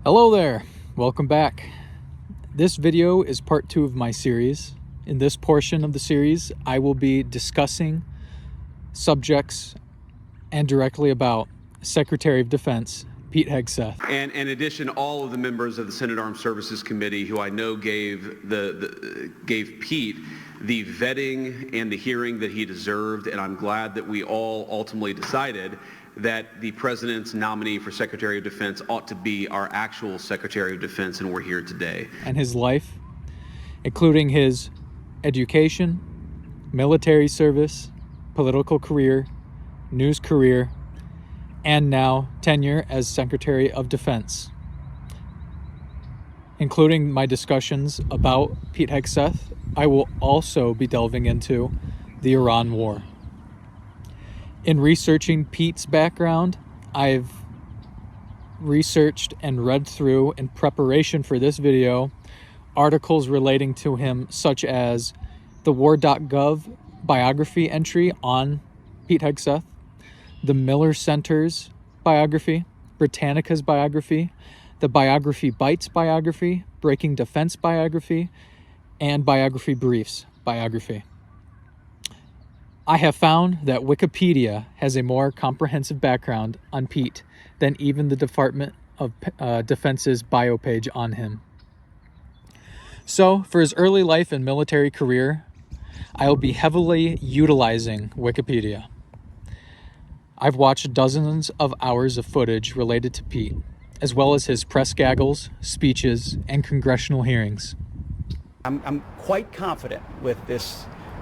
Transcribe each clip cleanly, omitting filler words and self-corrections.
Hello there, welcome back. This video is part 2 of my series. In this portion of the series, I will be discussing subjects and directly about Secretary of Defense Pete Hegseth. And in addition, all of the members of the Senate Armed Services Committee who I know gave Pete the vetting and the hearing that he deserved, and I'm glad that we all ultimately decided that the President's nominee for Secretary of Defense ought to be our actual Secretary of Defense, and we're here today. And his life, including his education, military service, political career, news career, and now tenure as Secretary of Defense, including my discussions about Pete Hegseth. I will also be delving into the Iran war. In researching Pete's background, I've researched and read through, in preparation for this video, articles relating to him such as the war.gov biography entry on Pete Hegseth, the Miller Center's biography, Britannica's biography, the Biography Bites biography, Breaking Defense biography, and Biography Briefs biography. I have found that Wikipedia has a more comprehensive background on Pete than even the Department of Defense's bio page on him. So, for his early life and military career, I will be heavily utilizing Wikipedia. I've watched dozens of hours of footage related to Pete, as well as his press gaggles, speeches, and congressional hearings. I'm quite confident with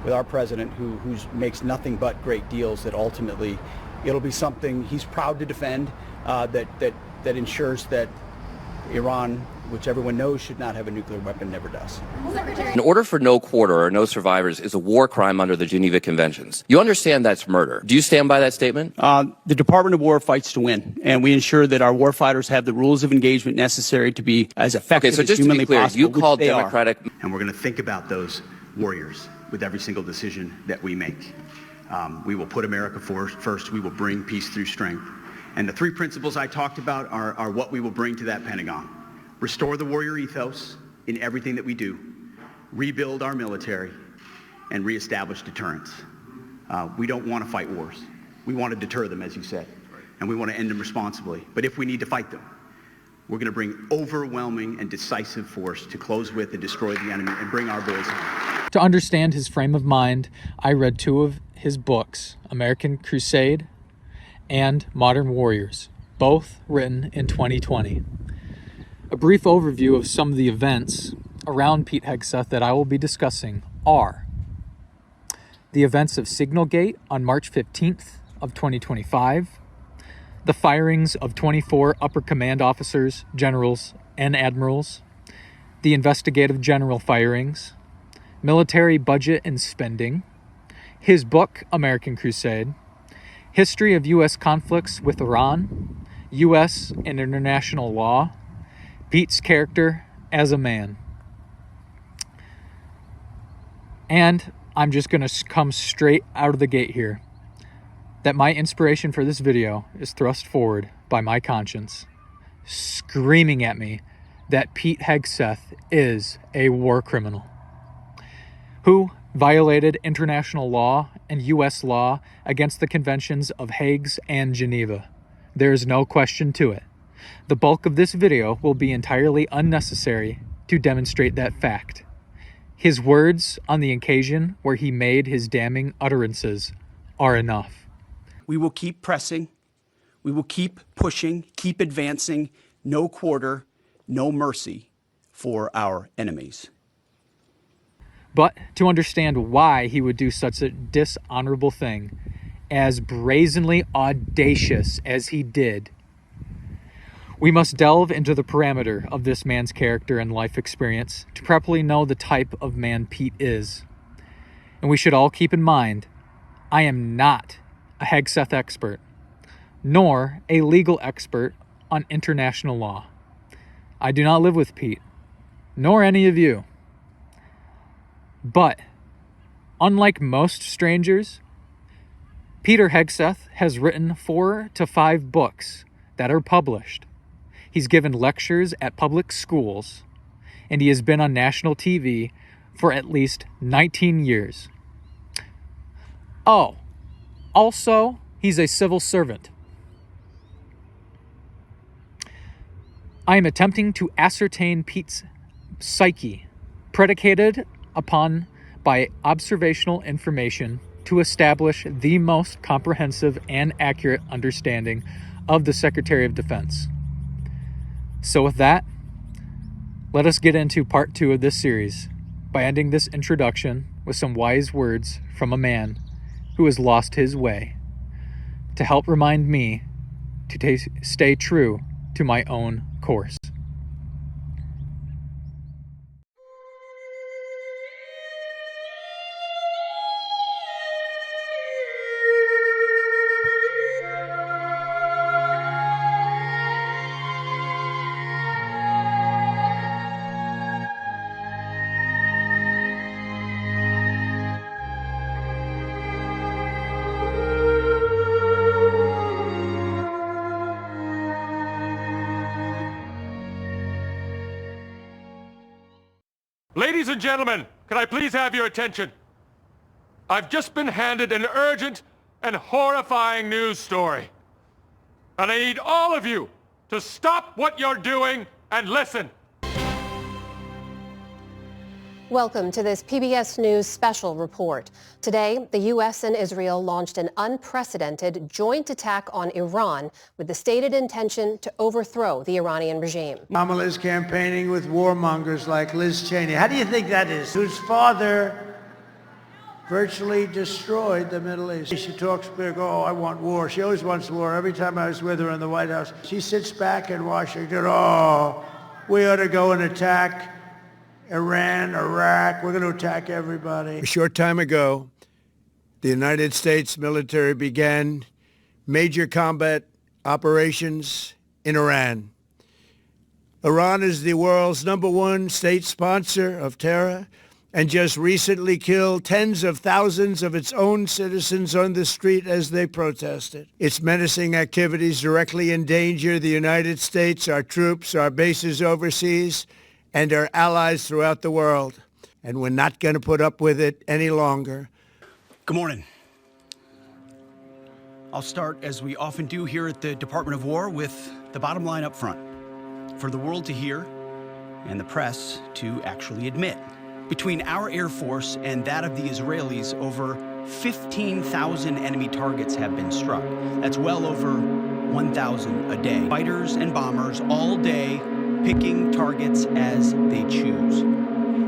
our president, who makes nothing but great deals, that ultimately it'll be something he's proud to defend, that ensures that Iran, which everyone knows should not have a nuclear weapon, never does. An order for no quarter or no survivors is a war crime under the Geneva Conventions. You understand that's murder. Do you stand by that statement? The Department of War fights to win, and we ensure that our warfighters have the rules of engagement necessary to be as effective as humanly possible. Okay, so just to be clear, you called Democratic... And we're going to think about those warriors with every single decision that we make. We will put America first. We will bring peace through strength. And the 3 principles I talked about are what we will bring to that Pentagon. Restore the warrior ethos in everything that we do, rebuild our military, and reestablish deterrence. We don't want to fight wars. We want to deter them, as you said, and we want to end them responsibly. But if we need to fight them, we're going to bring overwhelming and decisive force to close with and destroy the enemy and bring our boys home. To understand his frame of mind, I read 2 of his books, American Crusade and Modern Warriors, both written in 2020. A brief overview of some of the events around Pete Hegseth that I will be discussing are the events of Signal Gate on March 15th of 2025, the firings of 24 upper command officers, generals, and admirals, the investigative general firings, military budget and spending, his book, American Crusade, history of U.S. conflicts with Iran, U.S. and international law, Pete's character as a man. And I'm just going to come straight out of the gate here, that my inspiration for this video is thrust forward by my conscience, screaming at me that Pete Hegseth is a war criminal who violated international law and U.S. law against the conventions of Hagues and Geneva. There is no question to it. The bulk of this video will be entirely unnecessary to demonstrate that fact. His words on the occasion where he made his damning utterances are enough. We will keep pressing. We will keep pushing, keep advancing. No quarter, no mercy for our enemies. But to understand why he would do such a dishonorable thing, as brazenly audacious as he did, we must delve into the parameter of this man's character and life experience to properly know the type of man Pete is. And we should all keep in mind, I am not a Hegseth expert, nor a legal expert on international law. I do not live with Pete, nor any of you. But, unlike most strangers, Peter Hegseth has written 4 to 5 books that are published. He's given lectures at public schools, and he has been on national TV for at least 19 years. Oh, also, he's a civil servant. I am attempting to ascertain Pete's psyche, predicated upon by observational information, to establish the most comprehensive and accurate understanding of the Secretary of Defense. So with that, let us get into part 2 of this series by ending this introduction with some wise words from a man who has lost his way, to help remind me to stay true to my own course. Ladies and gentlemen, can I please have your attention? I've just been handed an urgent and horrifying news story. And I need all of you to stop what you're doing and listen. Welcome to this PBS News special report. Today, the U.S. and Israel launched an unprecedented joint attack on Iran with the stated intention to overthrow the Iranian regime. Kamala is campaigning with warmongers like Liz Cheney. How do you think that is? Whose father virtually destroyed the Middle East. She talks big, oh, I want war. She always wants war. Every time I was with her in the White House, she sits back in Washington, oh, we ought to go and attack Iran, Iraq, we're going to attack everybody. A short time ago, the United States military began major combat operations in Iran. Iran is the world's #1 state sponsor of terror and just recently killed tens of thousands of its own citizens on the street as they protested. Its menacing activities directly endanger the United States, our troops, our bases overseas, and our allies throughout the world. And we're not going to put up with it any longer. Good morning. I'll start, as we often do here at the Department of War, with the bottom line up front. For the world to hear and the press to actually admit. Between our Air Force and that of the Israelis, over 15,000 enemy targets have been struck. That's well over 1,000 a day. Fighters and bombers all day, picking targets as they choose.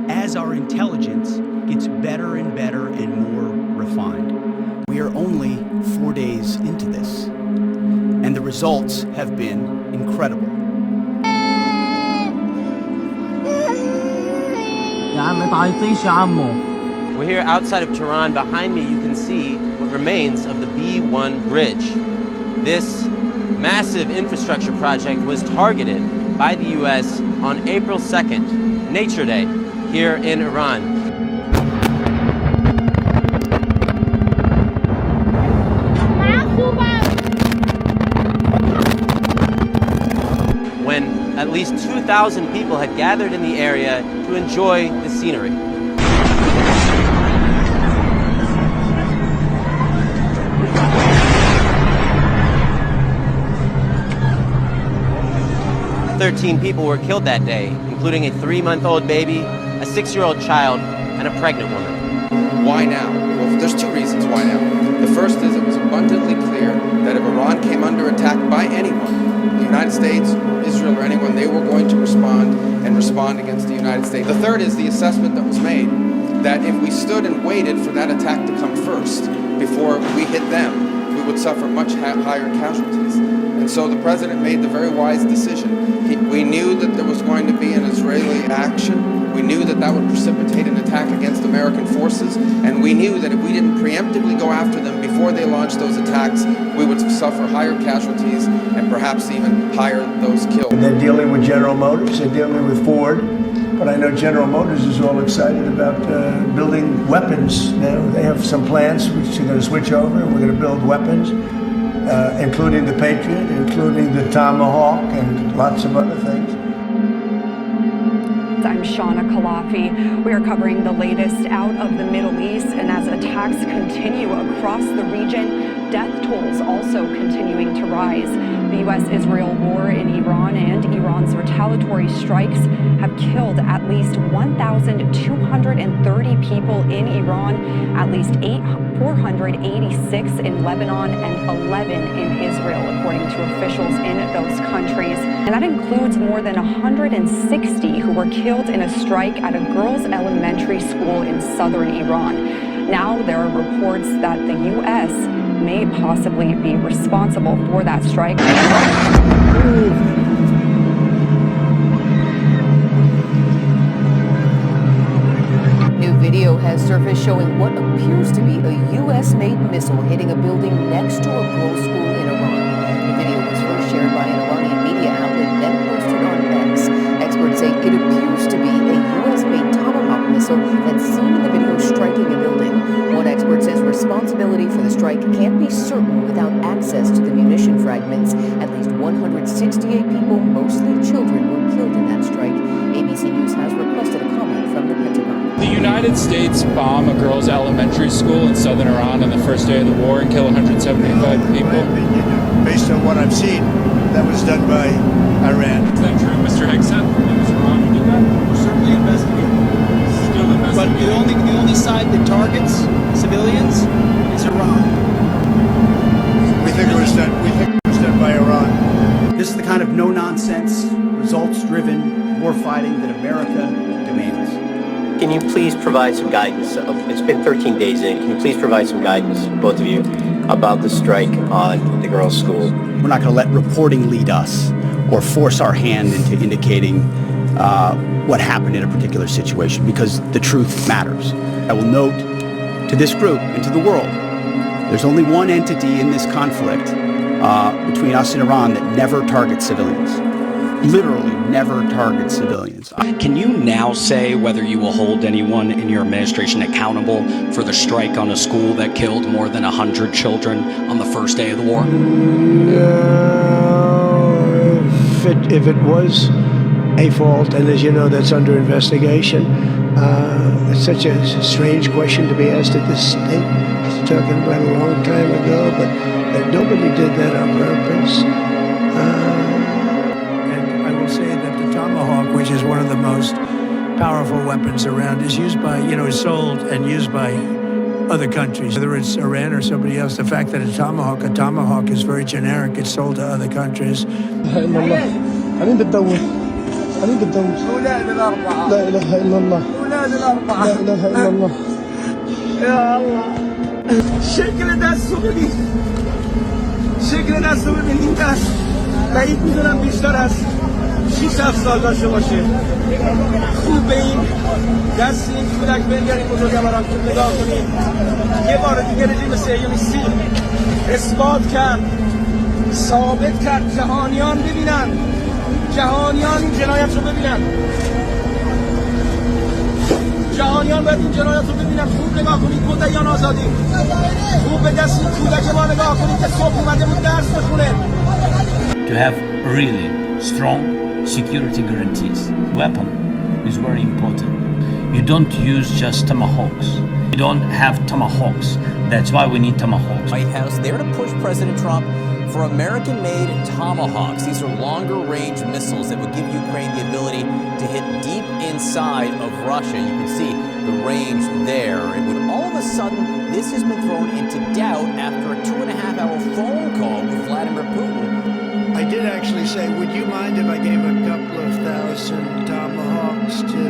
As our intelligence gets better and better and more refined. We are only 4 days into this, and the results have been incredible. We're here outside of Tehran. Behind me you can see what remains of the B-1 bridge. This massive infrastructure project was targeted by the U.S. on April 2nd, Nature Day, here in Iran. When at least 2,000 people had gathered in the area to enjoy the scenery. "13 people were killed that day, including a 3-month-old baby, a 6-year-old child, and a pregnant woman." Why now? Well, there's 2 reasons why now. The first is it was abundantly clear that if Iran came under attack by anyone, the United States, or Israel, or anyone, they were going to respond and respond against the United States. The third is the assessment that was made that if we stood and waited for that attack to come first before we hit them, we would suffer much higher casualties. And so the president made the very wise decision. We knew that there was going to be an Israeli action. We knew that that would precipitate an attack against American forces. And we knew that if we didn't preemptively go after them before they launched those attacks, we would suffer higher casualties and perhaps even higher those killed. They're dealing with General Motors, they're dealing with Ford. But I know General Motors is all excited about building weapons now. They have some plans which they're going to switch over, and we're going to build weapons. including the Patriot, including the Tomahawk, and lots of other things. I'm Shauna Kalafi. We are covering the latest out of the Middle East, and as attacks continue across the region, death tolls also continuing to rise. The U.S.-Israel war in Iran and Iran's retaliatory strikes have killed at least 1,230 people in Iran, at least 486 in Lebanon, and 11 in Israel, according to officials in those countries. And that includes more than 160 who were killed in a strike at a girls' elementary school in southern Iran. Now there are reports that the U.S. may possibly be responsible for that strike. New video has surfaced showing what appears to be a U.S.-made missile hitting a building next to a girls' school in Iran. The video was first shared by an Iranian media outlet, then posted on X. Experts say it appears to be a U.S.-made Tomahawk missile that's seen in the video striking a building. One expert says responsibility for the strike can't be certain without access to the munition fragments. At least 168 people, mostly children, were killed in that strike. ABC News has requested a comment from the Pentagon. The United States bomb a girls' elementary school in southern Iran on the first day of the war and kill 175 people. In my opinion, based on what I've seen, that was done by Iran. Is that true, Mr. Hegseth? It was Iran who did that? We're certainly investigating. Still investigating. But the only side that targets civilians is Iran. We think it was done by Iran. This is the kind of no-nonsense, results-driven war fighting that America demands. Can you please provide some guidance? It's been 13 days in. Can you please provide some guidance, both of you, about the strike on the girls' school? We're not going to let reporting lead us or force our hand into indicating what happened in a particular situation, because the truth matters. I will note to this group and to the world, there's only one entity in this conflict between us and Iran that never targets civilians. Literally never targets civilians. Can you now say whether you will hold anyone in your administration accountable for the strike on a school that killed more than 100 children on the first day of the war? If it was a fault, and as you know, that's under investigation, it's such a strange question to be asked at this state. It's talking about a long time ago, but nobody did that on purpose. Say that the Tomahawk, which is one of the most powerful weapons around, is used by, is sold and used by other countries, whether it's Iran or somebody else. The fact that a tomahawk is very generic. It's sold to other countries. سال داشته باشه خوب به این دست این کودک بنگریم بزرگواران خوب نگاه کنیم یه بار دیگه رژیم صهیونیستی اثبات کرد ثابت کرد جهانیان ببینن جهانیان این جنایت رو ببینن جهانیان باید این جنایت رو ببینن خوب نگاه کنید مدعیان آزادی خوب به دست این کودک ما نگاه کنید که صبح اومده بود درس بخونه To have really strong security guarantees. Weapon is very important. You don't use just tomahawks. You don't have tomahawks. That's why we need tomahawks. White House there to push President Trump for American-made Tomahawks. These are longer-range missiles that would give Ukraine the ability to hit deep inside of Russia. You can see the range there. And when all of a sudden this has been thrown into doubt after a 2.5-hour phone call with Vladimir Putin. I did actually say, would you mind if I gave a couple of thousand Tomahawks to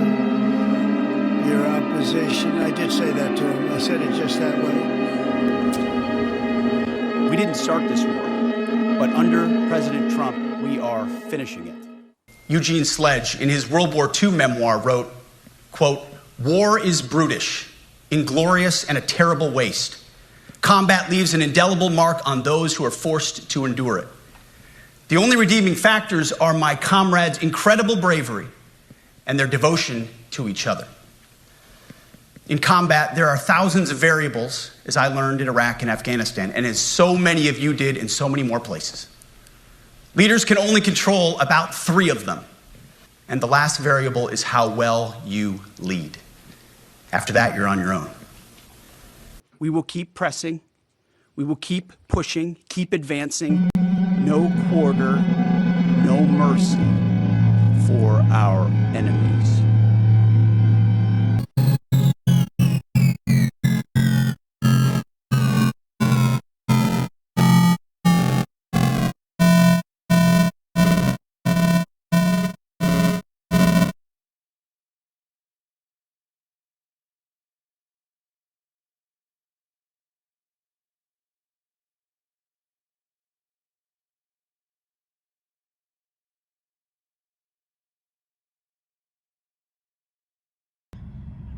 your opposition? I did say that to him. I said it just that way. We didn't start this war, but under President Trump, we are finishing it. Eugene Sledge, in his World War II memoir, wrote, quote, "War is brutish, inglorious, and a terrible waste. Combat leaves an indelible mark on those who are forced to endure it. The only redeeming factors are my comrades' incredible bravery and their devotion to each other." In combat, there are thousands of variables, as I learned in Iraq and Afghanistan, and as so many of you did in so many more places. Leaders can only control about 3 of them. And the last variable is how well you lead. After that, you're on your own. We will keep pressing. We will keep pushing, keep advancing. No quarter, no mercy for our enemies.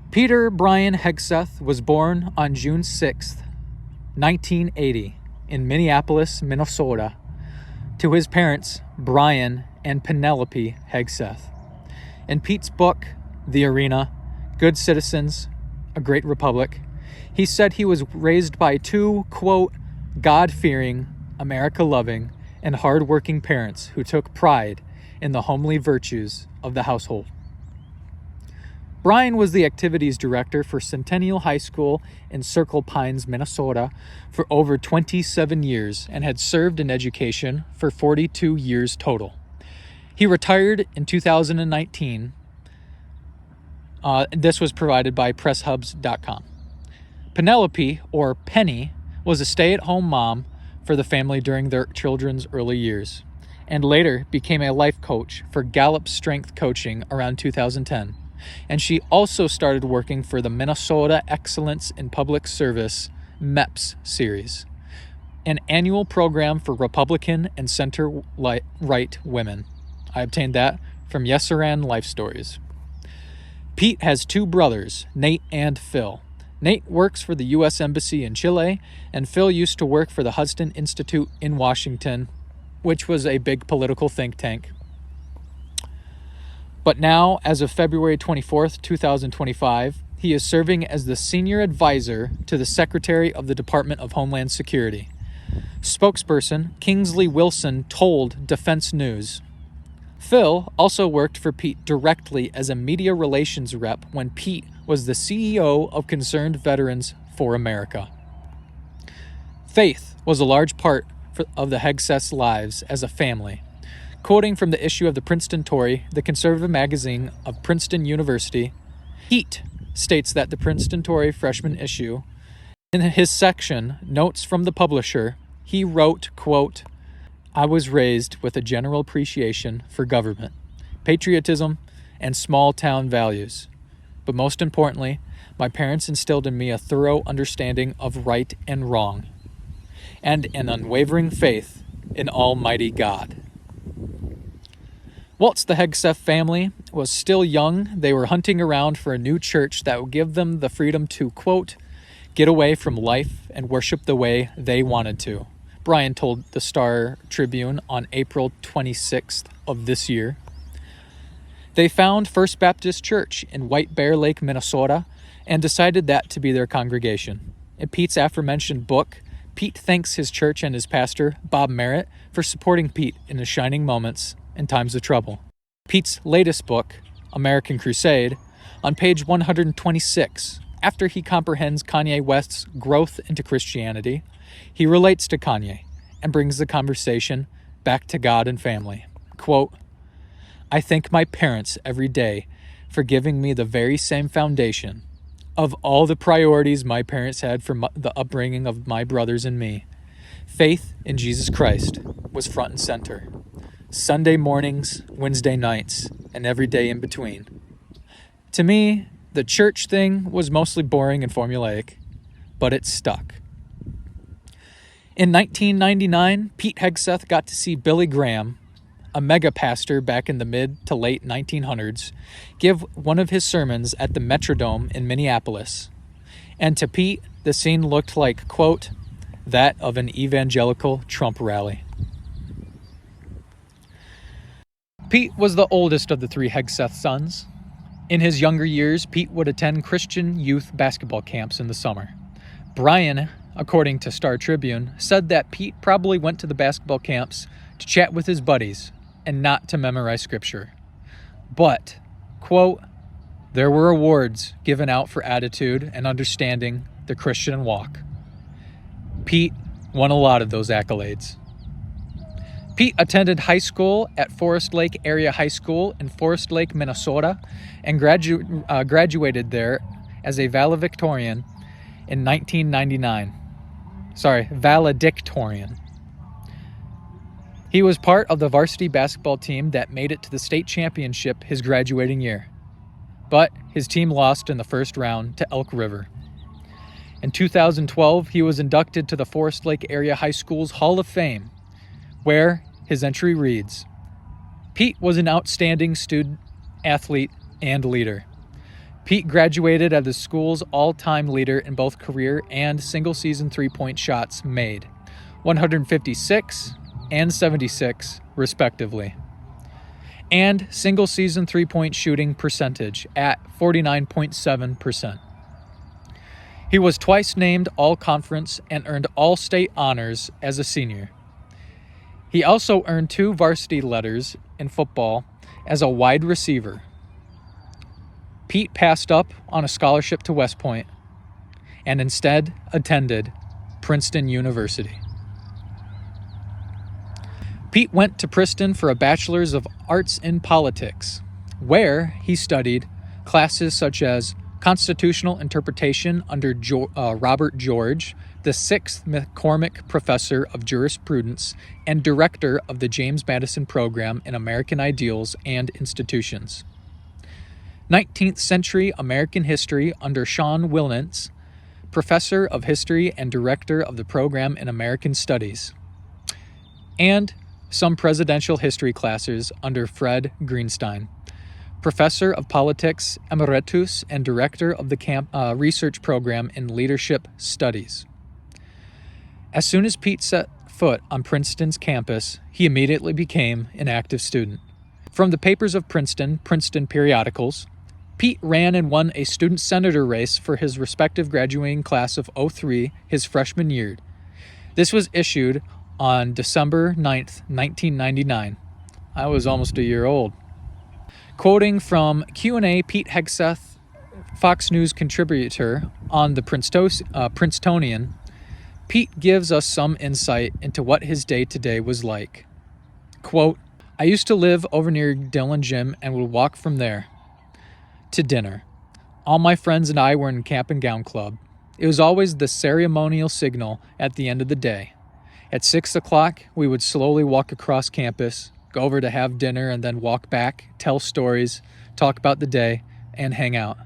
Peter Brian Hegseth was born on June 6, 1980, in Minneapolis, Minnesota, to his parents, Brian and Penelope Hegseth. In Pete's book, The Arena, Good Citizens, A Great Republic, he said he was raised by 2, quote, God-fearing, America-loving, and hard-working parents who took pride in the homely virtues of the household. Brian was the activities director for Centennial High School in Circle Pines, Minnesota for over 27 years and had served in education for 42 years total. He retired in 2019. This was provided by presshubs.com. Penelope, or Penny, was a stay-at-home mom for the family during their children's early years and later became a life coach for Gallup Strength Coaching around 2010. And she also started working for the Minnesota Excellence in Public Service MEPS series, an annual program for Republican and center-right women. I obtained that from Yesaran Life Stories. Pete has 2 brothers, Nate and Phil. Nate works for the U.S. Embassy in Chile, and Phil used to work for the Hudson Institute in Washington, which was a big political think tank. But now, as of February 24th, 2025, he is serving as the senior advisor to the Secretary of the Department of Homeland Security. Spokesperson Kingsley Wilson told Defense News. Phil also worked for Pete directly as a media relations rep when Pete was the CEO of Concerned Veterans for America. Faith was a large part of the Hegseth's lives as a family. Quoting from the issue of the Princeton Tory, the conservative magazine of Princeton University, Pete states that the Princeton Tory freshman issue, in his section, Notes from the Publisher, he wrote, quote, I was raised with a general appreciation for government, patriotism, and small-town values. But most importantly, my parents instilled in me a thorough understanding of right and wrong, and an unwavering faith in Almighty God. Whilst the Hegseth family was still young, they were hunting around for a new church that would give them the freedom to, quote, get away from life and worship the way they wanted to. Brian told the Star Tribune on April 26th of this year. They found First Baptist Church in White Bear Lake, Minnesota, and decided that to be their congregation. In Pete's aforementioned book, Pete thanks his church and his pastor, Bob Merritt, for supporting Pete in his shining moments in times of trouble. Pete's latest book, American Crusade, on page 126, after he comprehends Kanye West's growth into Christianity, he relates to Kanye and brings the conversation back to God and family. Quote, I thank my parents every day for giving me the very same foundation of all the priorities my parents had for the upbringing of my brothers and me. Faith in Jesus Christ was front and center. Sunday mornings, Wednesday nights, and every day in between. To me, the church thing was mostly boring and formulaic, but it stuck. In 1999, Pete Hegseth got to see Billy Graham, a mega pastor back in the mid to late 1900s, give one of his sermons at the Metrodome in Minneapolis. And to Pete, the scene looked like, quote, that of an evangelical Trump rally. Pete was the oldest of the 3 Hegseth sons. In his younger years, Pete would attend Christian youth basketball camps in the summer. Brian, according to Star Tribune, said that Pete probably went to the basketball camps to chat with his buddies and not to memorize scripture. But, quote, there were awards given out for attitude and understanding the Christian walk. Pete won a lot of those accolades. Pete attended high school at Forest Lake Area High School in Forest Lake, Minnesota, and graduated there as a valedictorian in 1999. Valedictorian. He was part of the varsity basketball team that made it to the state championship his graduating year, but his team lost in the first round to Elk River. In 2012, he was inducted to the Forest Lake Area High School's Hall of Fame, where his entry reads, Pete was an outstanding student, athlete, and leader. Pete graduated as the school's all-time leader in both career and single-season three-point shots made, 156 and 76, respectively, and single-season three-point shooting percentage at 49.7%. He was twice named All-Conference and earned All-State honors as a senior. He also earned 2 varsity letters in football as a wide receiver. Pete passed up on a scholarship to West Point and instead attended Princeton University. Pete went to Princeton for a Bachelor's of Arts in Politics, where he studied classes such as Constitutional Interpretation under Robert George, the 6th McCormick Professor of Jurisprudence and Director of the James Madison Program in American Ideals and Institutions. 19th Century American History under Sean Wilentz, Professor of History and Director of the Program in American Studies. And some presidential history classes under Fred Greenstein, Professor of Politics Emeritus and Director of the Research Program in Leadership Studies. As soon as Pete set foot on Princeton's campus, he immediately became an active student. From the papers of Princeton periodicals, Pete ran and won a student senator race for his respective graduating class of 03 his freshman year. This was issued on December 9th, 1999. I was almost a year old. Quoting from Q&A Pete Hegseth, Fox News contributor on the Princetonian, Pete gives us some insight into what his day-to-day was like. Quote, I used to live over near Dillon Gym and would walk from there to dinner. All my friends and I were in Cap and Gown Club. It was always the ceremonial signal at the end of the day. At 6 o'clock, we would slowly walk across campus, go over to have dinner, and then walk back, tell stories, talk about the day, and hang out.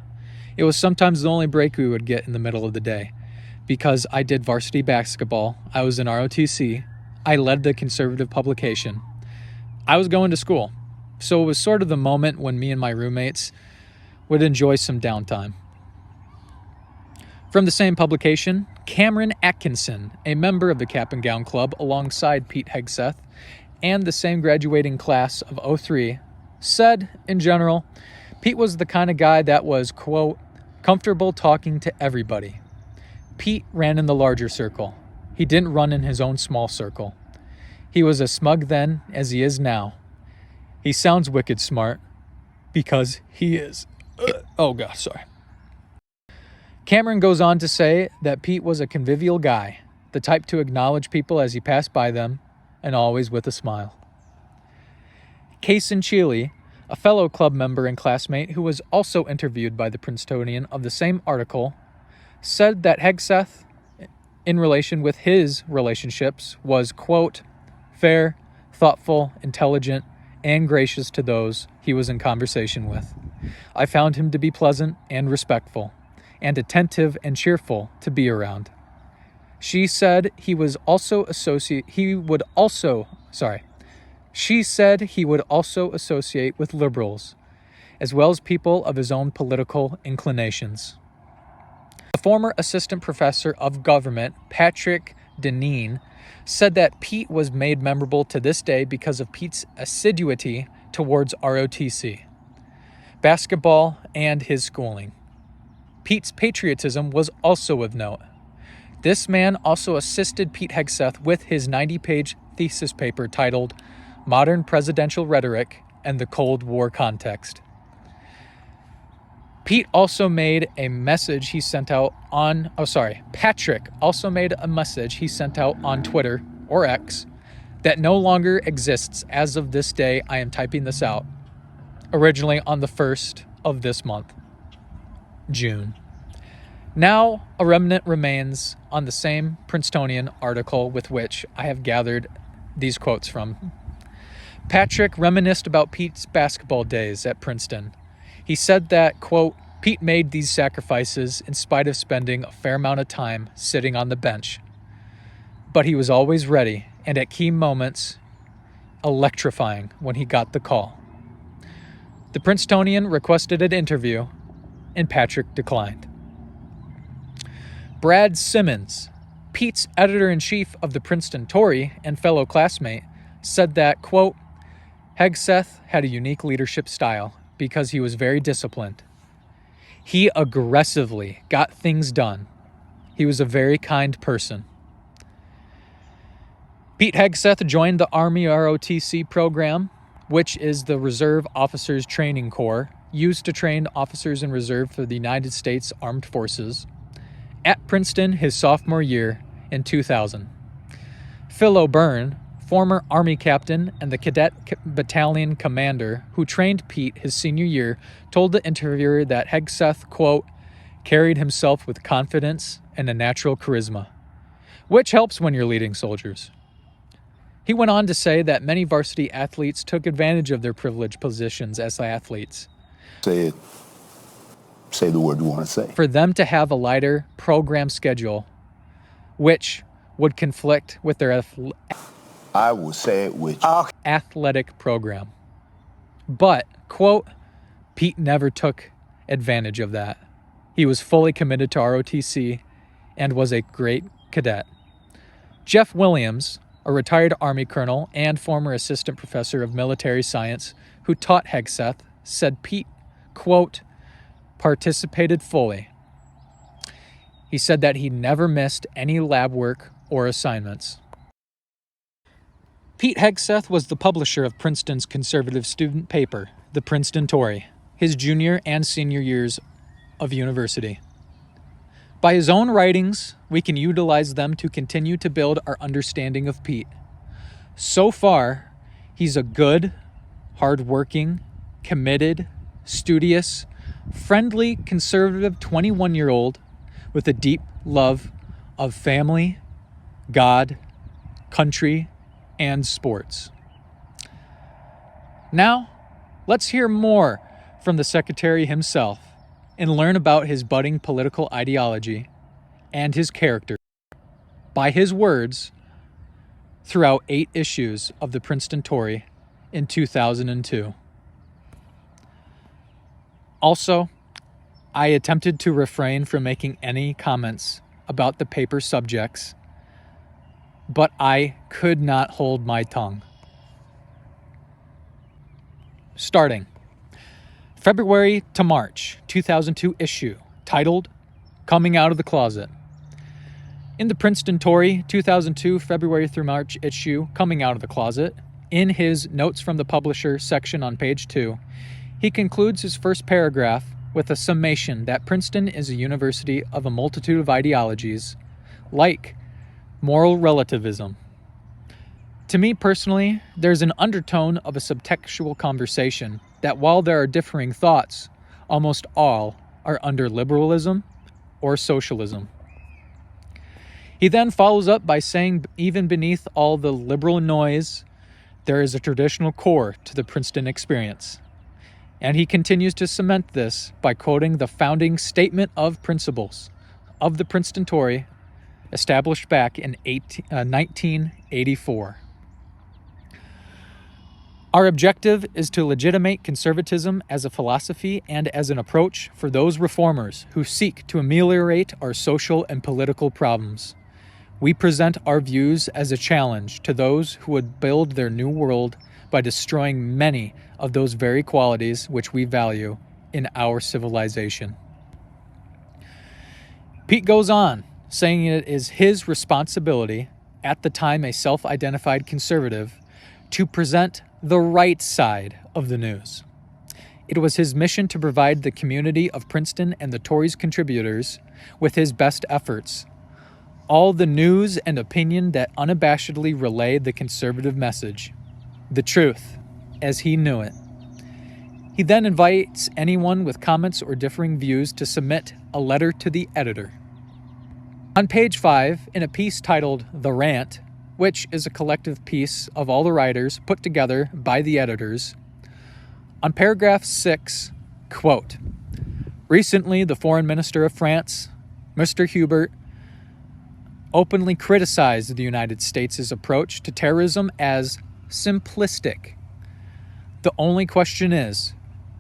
It was sometimes the only break we would get in the middle of the day. Because I did varsity basketball, I was in ROTC, I led the conservative publication. I was going to school, so it was sort of the moment when me and my roommates would enjoy some downtime. From the same publication, Cameron Atkinson, a member of the Cap and Gown Club alongside Pete Hegseth, and the same graduating class of 03, said, in general, Pete was the kind of guy that was, quote, comfortable talking to everybody. Pete ran in the larger circle. He didn't run in his own small circle. He was as smug then as he is now. He sounds wicked smart, because he is. Cameron goes on to say that Pete was a convivial guy, the type to acknowledge people as he passed by them, and always with a smile. Kaysen Chile, a fellow club member and classmate who was also interviewed by the Princetonian of the same article, said that Hegseth, in relation with his relationships, was, quote, fair, thoughtful, intelligent, and gracious to those he was in conversation with. I found him to be pleasant and respectful, and attentive and cheerful to be around. She said he would also associate with liberals, as well as people of his own political inclinations. A former assistant professor of government, Patrick Deneen, said that Pete was made memorable to this day because of Pete's assiduity towards ROTC. basketball, and his schooling. Pete's patriotism was also of note. This man also assisted Pete Hegseth with his 90-page thesis paper titled Modern Presidential Rhetoric and the Cold War Context. Patrick also made a message he sent out on Twitter, or X, that no longer exists as of this day. I am typing this out. Originally on the 1st of this month, June. Now, a remnant remains on the same Princetonian article with which I have gathered these quotes from. Patrick reminisced about Pete's basketball days at Princeton. He said that, quote, Pete made these sacrifices in spite of spending a fair amount of time sitting on the bench. But he was always ready, and at key moments, electrifying when he got the call. The Princetonian requested an interview, and Patrick declined. Brad Simmons, Pete's editor-in-chief of the Princeton Tory and fellow classmate, said that, quote, Hegseth had a unique leadership style because he was very disciplined. He aggressively got things done. He was a very kind person. Pete Hegseth joined the Army ROTC program, which is the Reserve Officers Training Corps, used to train officers in reserve for the United States Armed Forces, at Princeton his sophomore year in 2000. Phil O'Byrne, former Army captain and the cadet battalion commander who trained Pete his senior year, told the interviewer that Hegseth, quote, carried himself with confidence and a natural charisma, which helps when you're leading soldiers. He went on to say that many varsity athletes took advantage of their privileged positions as athletes. Say the word you want to say. For them to have a lighter program schedule, which would conflict with their I will say it with athletic program. But, quote, Pete never took advantage of that. He was fully committed to ROTC and was a great cadet. Jeff Williams, a retired Army colonel and former assistant professor of military science who taught Hegseth, said Pete, quote, participated fully. He said that he never missed any lab work or assignments. Pete Hegseth was the publisher of Princeton's conservative student paper, the Princeton Tory, his junior and senior years of university. By his own writings, we can utilize them to continue to build our understanding of Pete. So far, he's a good, hardworking, committed, studious, friendly, conservative 21-year-old with a deep love of family, God, country, and sports. Now, let's hear more from the Secretary himself and learn about his budding political ideology and his character by his words throughout 8 issues of the Princeton Tory in 2002. Also, I attempted to refrain from making any comments about the paper subjects, but I could not hold my tongue. Starting February to March 2002 issue titled Coming Out of the Closet. In the Princeton Tory 2002 February through March issue Coming Out of the Closet, in his Notes from the Publisher section on page 2, he concludes his first paragraph with a summation that Princeton is a university of a multitude of ideologies, like moral relativism. To me personally, there's an undertone of a subtextual conversation that while there are differing thoughts, almost all are under liberalism or socialism. He then follows up by saying even beneath all the liberal noise, there is a traditional core to the Princeton experience. And he continues to cement this by quoting the founding statement of principles of the Princeton Tory, established back in 1984. Our objective is to legitimate conservatism as a philosophy and as an approach for those reformers who seek to ameliorate our social and political problems. We present our views as a challenge to those who would build their new world by destroying many of those very qualities which we value in our civilization. Pete goes on, saying it is his responsibility, at the time a self-identified conservative, to present the right side of the news. It was his mission to provide the community of Princeton and the Tories contributors with his best efforts, all the news and opinion that unabashedly relayed the conservative message, the truth, as he knew it. He then invites anyone with comments or differing views to submit a letter to the editor. On page 5, in a piece titled The Rant, which is a collective piece of all the writers put together by the editors, on paragraph 6, quote, "Recently, the foreign minister of France, Mr. Hubert, openly criticized the United States' approach to terrorism as simplistic. The only question is,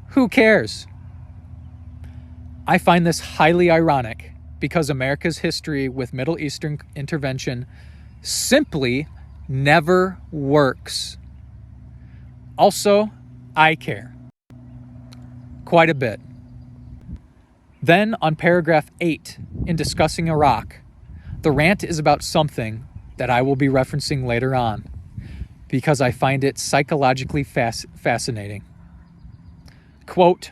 who cares?" I find this highly ironic because America's history with Middle Eastern intervention simply never works. Also, I care. Quite a bit. Then on paragraph 8, in discussing Iraq, the rant is about something that I will be referencing later on because I find it psychologically fascinating. Quote,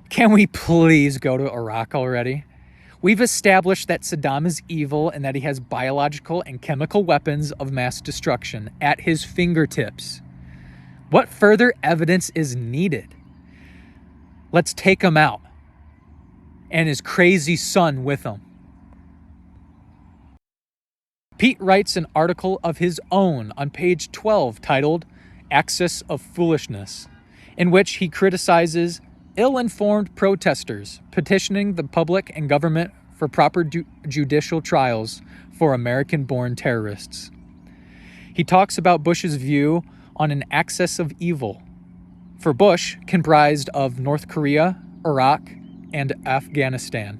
"Can we please go to Iraq already? We've established that Saddam is evil and that he has biological and chemical weapons of mass destruction at his fingertips. What further evidence is needed? Let's take him out. And his crazy son with him." Pete writes an article of his own on page 12 titled "Axis of Foolishness," in which he criticizes ill-informed protesters petitioning the public and government for proper judicial trials for American-born terrorists. He talks about Bush's view on an axis of evil, for Bush comprised of North Korea, Iraq, and Afghanistan,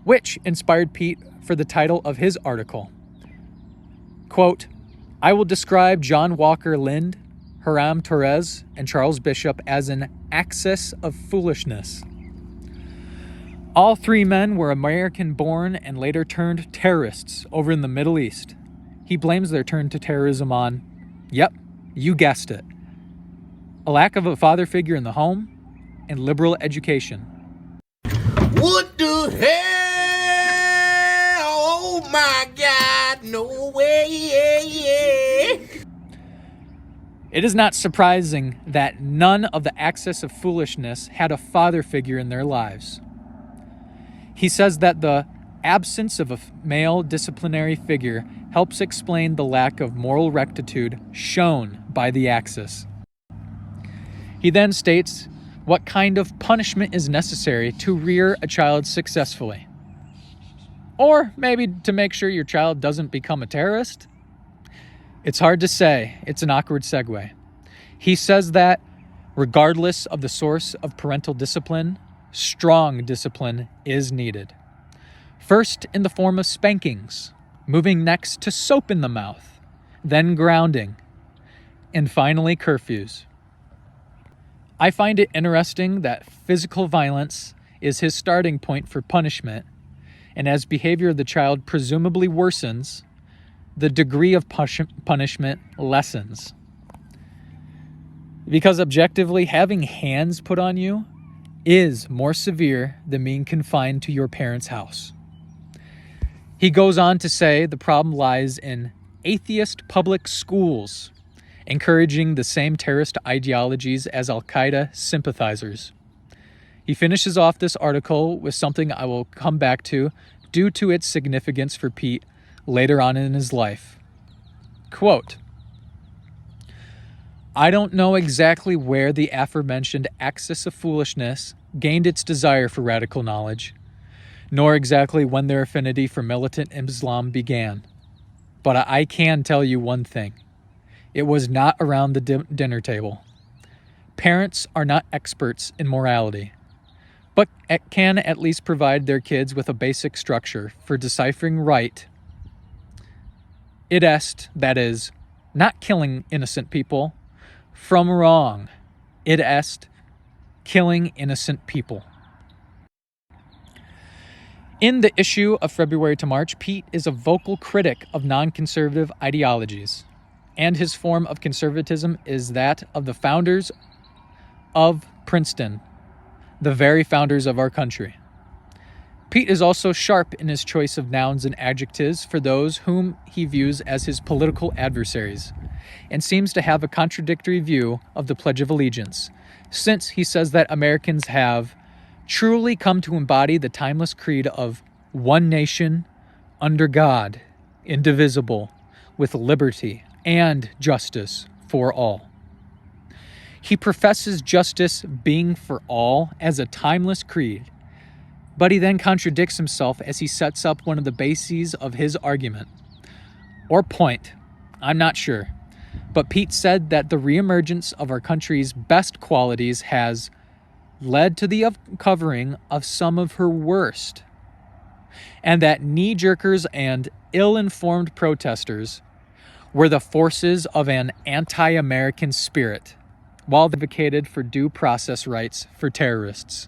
which inspired Pete for the title of his article. Quote, "I will describe John Walker Lind, Hiram Torres, and Charles Bishop as an axis of foolishness. All three men were American-born and later turned terrorists over in the Middle East. He blames their turn to terrorism on, yep, you guessed it, a lack of a father figure in the home and liberal education." What the hell? Oh my God, no way. It is not surprising that none of the axis of foolishness had a father figure in their lives. He says that the absence of a male disciplinary figure helps explain the lack of moral rectitude shown by the axis. He then states what kind of punishment is necessary to rear a child successfully. Or maybe to make sure your child doesn't become a terrorist? It's hard to say. It's an awkward segue. He says that, regardless of the source of parental discipline, strong discipline is needed. First in the form of spankings, moving next to soap in the mouth, then grounding, and finally curfews. I find it interesting that physical violence is his starting point for punishment, and as behavior of the child presumably worsens, the degree of punishment lessens. Because objectively, having hands put on you is more severe than being confined to your parents' house. He goes on to say the problem lies in atheist public schools, encouraging the same terrorist ideologies as Al-Qaeda sympathizers. He finishes off this article with something I will come back to due to its significance for Pete later on in his life. Quote, "I don't know exactly where the aforementioned axis of foolishness gained its desire for radical knowledge, nor exactly when their affinity for militant Islam began. But I can tell you one thing. It was not around the dinner table. Parents are not experts in morality, but can at least provide their kids with a basic structure for deciphering right. Id est, that is, not killing innocent people, from wrong. Id est, killing innocent people. In the issue of February to March, Pete is a vocal critic of non-conservative ideologies, and his form of conservatism is that of the founders of Princeton, the very founders of our country. Pete is also sharp in his choice of nouns and adjectives for those whom he views as his political adversaries, and seems to have a contradictory view of the Pledge of Allegiance, since he says that Americans have truly come to embody the timeless creed of one nation, under God, indivisible, with liberty and justice for all. He professes justice being for all as a timeless creed, but he then contradicts himself as he sets up one of the bases of his argument. Or point, I'm not sure. But Pete said that the reemergence of our country's best qualities has led to the uncovering of some of her worst, and that knee-jerkers and ill-informed protesters were the forces of an anti-American spirit, while they advocated for due process rights for terrorists.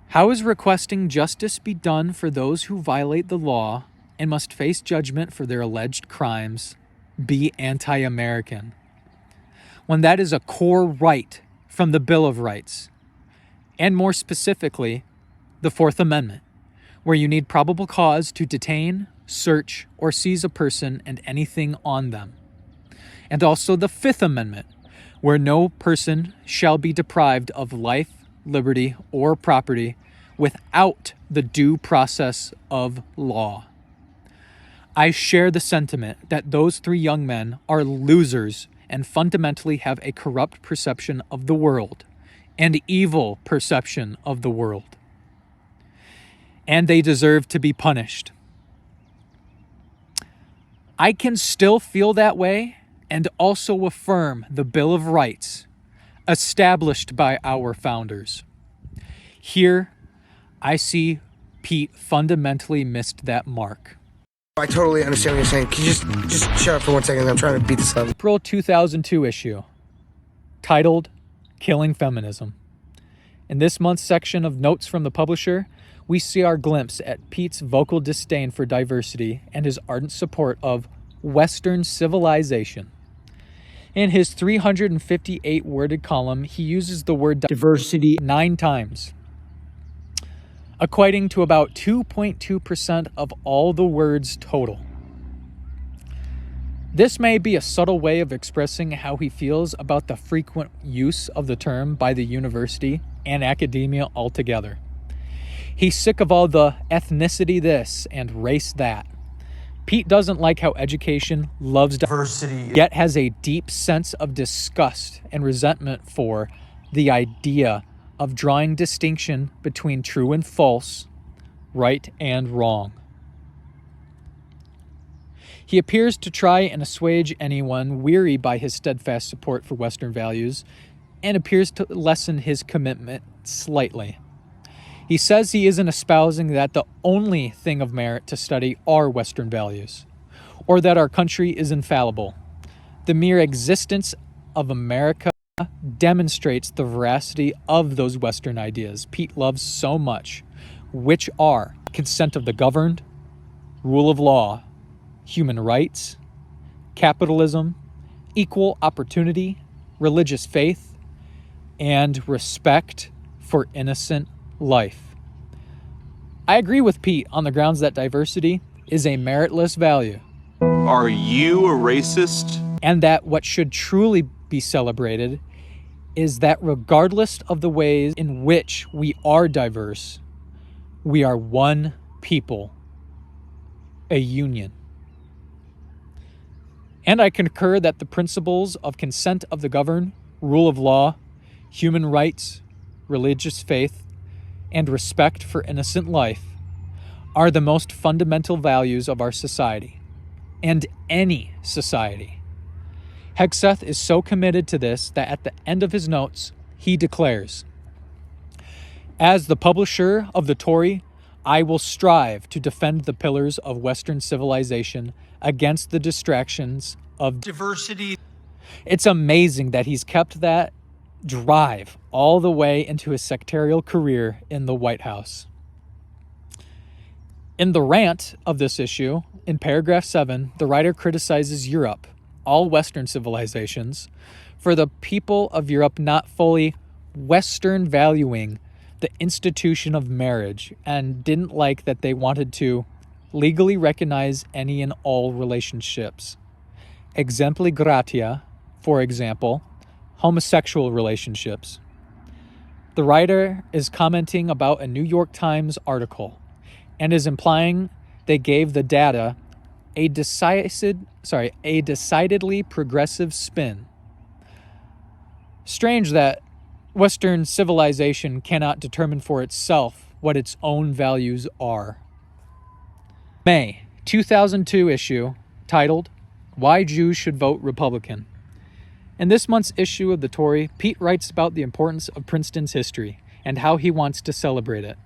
How is requesting justice be done for those who violate the law and must face judgment for their alleged crimes be anti-American, when that is a core right from the Bill of Rights, and more specifically, the Fourth Amendment, where you need probable cause to detain, search, or seize a person and anything on them, and also the Fifth Amendment, where no person shall be deprived of life, liberty, or property without the due process of law. I share the sentiment that those three young men are losers and fundamentally have a corrupt perception of the world and evil perception of the world. And they deserve to be punished. I can still feel that way and also affirm the Bill of Rights established by our founders. Here, I see Pete fundamentally missed that mark. I totally understand what you're saying. Can you just shut up for 1 second? I'm trying to beat this up. April 2002 issue, titled Killing Feminism. In this month's section of Notes from the Publisher, we see our glimpse at Pete's vocal disdain for diversity and his ardent support of Western civilization. In his 358-worded column, he uses the word diversity 9 times, equating to about 2.2% of all the words total. This may be a subtle way of expressing how he feels about the frequent use of the term by the university and academia altogether. He's sick of all the ethnicity this and race that. Pete doesn't like how education loves diversity, yet has a deep sense of disgust and resentment for the idea of drawing distinction between true and false, right and wrong. He appears to try and assuage anyone weary by his steadfast support for Western values, and appears to lessen his commitment slightly. He says he isn't espousing that the only thing of merit to study are Western values, or that our country is infallible. The mere existence of America demonstrates the veracity of those Western ideas Pete loves so much, which are consent of the governed, rule of law, human rights, capitalism, equal opportunity, religious faith, and respect for innocent life. I agree with Pete on the grounds that diversity is a meritless value. Are you a racist? And that what should truly be celebrated is that regardless of the ways in which we are diverse, we are one people, a union. And I concur that the principles of consent of the governed, rule of law, human rights, religious faith, and respect for innocent life are the most fundamental values of our society, and any society. Hegseth is so committed to this that at the end of his notes, he declares, "As the publisher of the Tory, I will strive to defend the pillars of Western civilization against the distractions of diversity." It's amazing that he's kept that drive all the way into his sectarial career in the White House. In the rant of this issue, in paragraph 7, the writer criticizes Europe, all Western civilizations, for the people of Europe not fully Western valuing the institution of marriage, and didn't like that they wanted to legally recognize any and all relationships. Exempli gratia, for example, homosexual relationships. The writer is commenting about a New York Times article and is implying they gave the data a decidedly progressive spin. Strange that Western civilization cannot determine for itself what its own values are. May 2002 issue titled, Why Jews Should Vote Republican. In this month's issue of the Tory, Pete writes about the importance of Princeton's history and how he wants to celebrate it.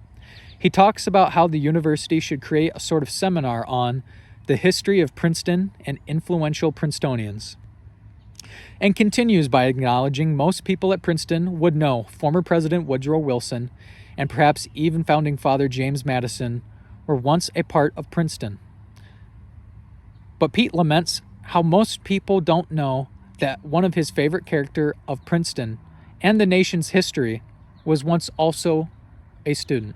He talks about how the university should create a sort of seminar on the history of Princeton and influential Princetonians, and continues by acknowledging most people at Princeton would know former President Woodrow Wilson and perhaps even Founding Father James Madison were once a part of Princeton. But Pete laments how most people don't know that one of his favorite characters of Princeton and the nation's history was once also a student,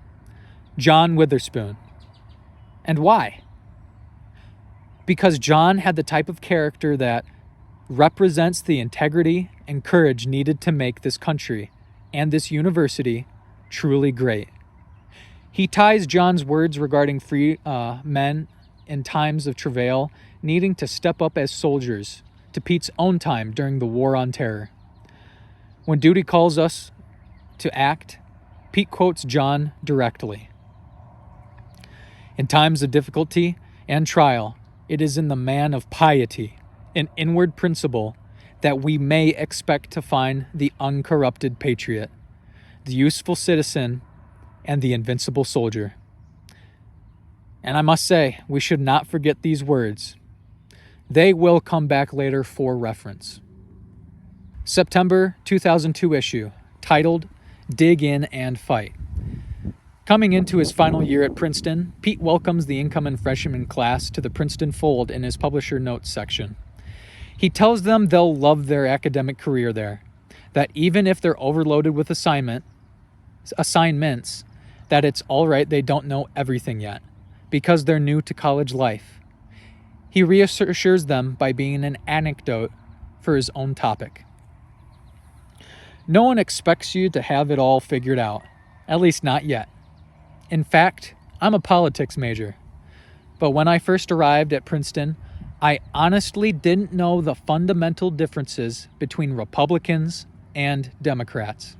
John Witherspoon. And why? Because John had the type of character that represents the integrity and courage needed to make this country and this university truly great. He ties John's words regarding free men in times of travail needing to step up as soldiers to Pete's own time during the War on Terror. When duty calls us to act, Pete quotes John directly. In times of difficulty and trial, it is in the man of piety, an inward principle, that we may expect to find the uncorrupted patriot, the useful citizen, and the invincible soldier. And I must say, we should not forget these words. They will come back later for reference. September 2002 issue, titled, Dig In and Fight. Coming into his final year at Princeton, Pete welcomes the incoming freshman class to the Princeton fold in his publisher notes section. He tells them they'll love their academic career there, that even if they're overloaded with assignments, that it's all right they don't know everything yet, because they're new to college life. He reassures them by being an anecdote for his own topic. No one expects you to have it all figured out, at least not yet. In fact, I'm a politics major, but when I first arrived at Princeton, I honestly didn't know the fundamental differences between Republicans and Democrats.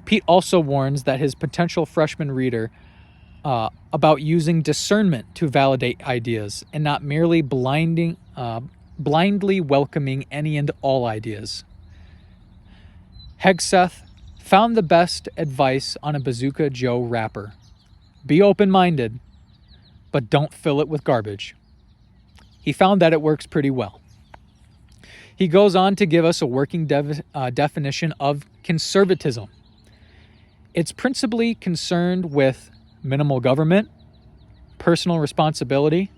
Pete also warns that his potential freshman reader about using discernment to validate ideas and not merely blindly welcoming any and all ideas. Hegseth found the best advice on a Bazooka Joe wrapper. Be open-minded, but don't fill it with garbage. He found that it works pretty well. He goes on to give us a working definition of conservatism. It's principally concerned with minimal government, personal responsibility,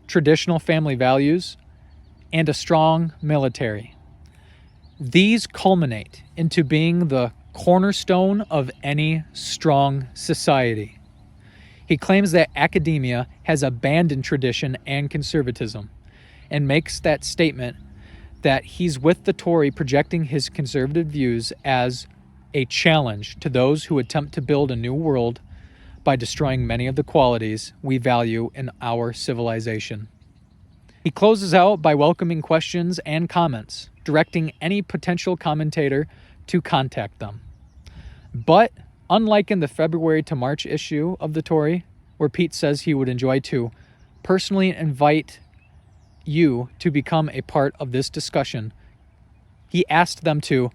traditional family values, and a strong military. These culminate into being the cornerstone of any strong society. He claims that academia has abandoned tradition and conservatism, and makes that statement that he's with the Tory projecting his conservative views as a challenge to those who attempt to build a new world by destroying many of the qualities we value in our civilization. He closes out by welcoming questions and comments, directing any potential commentator to contact them. But unlike in the February to March issue of the Tory, where Pete says he would enjoy to personally invite you to become a part of this discussion, he asked them to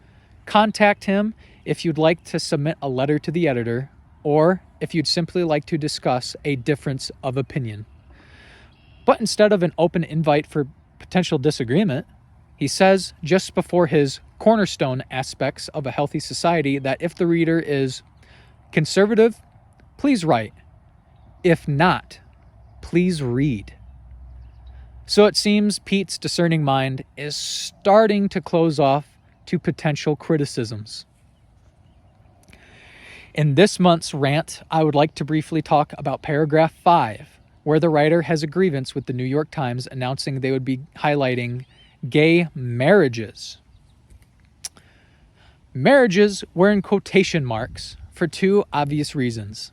contact him if you'd like to submit a letter to the editor, or if you'd simply like to discuss a difference of opinion. But instead of an open invite for potential disagreement, he says just before his cornerstone aspects of a healthy society that if the reader is conservative, please write. If not, please read. So it seems Pete's discerning mind is starting to close off to potential criticisms. In this month's rant, I would like to briefly talk about paragraph 5, where the writer has a grievance with the New York Times announcing they would be highlighting gay marriages. Marriages were in quotation marks for two obvious reasons.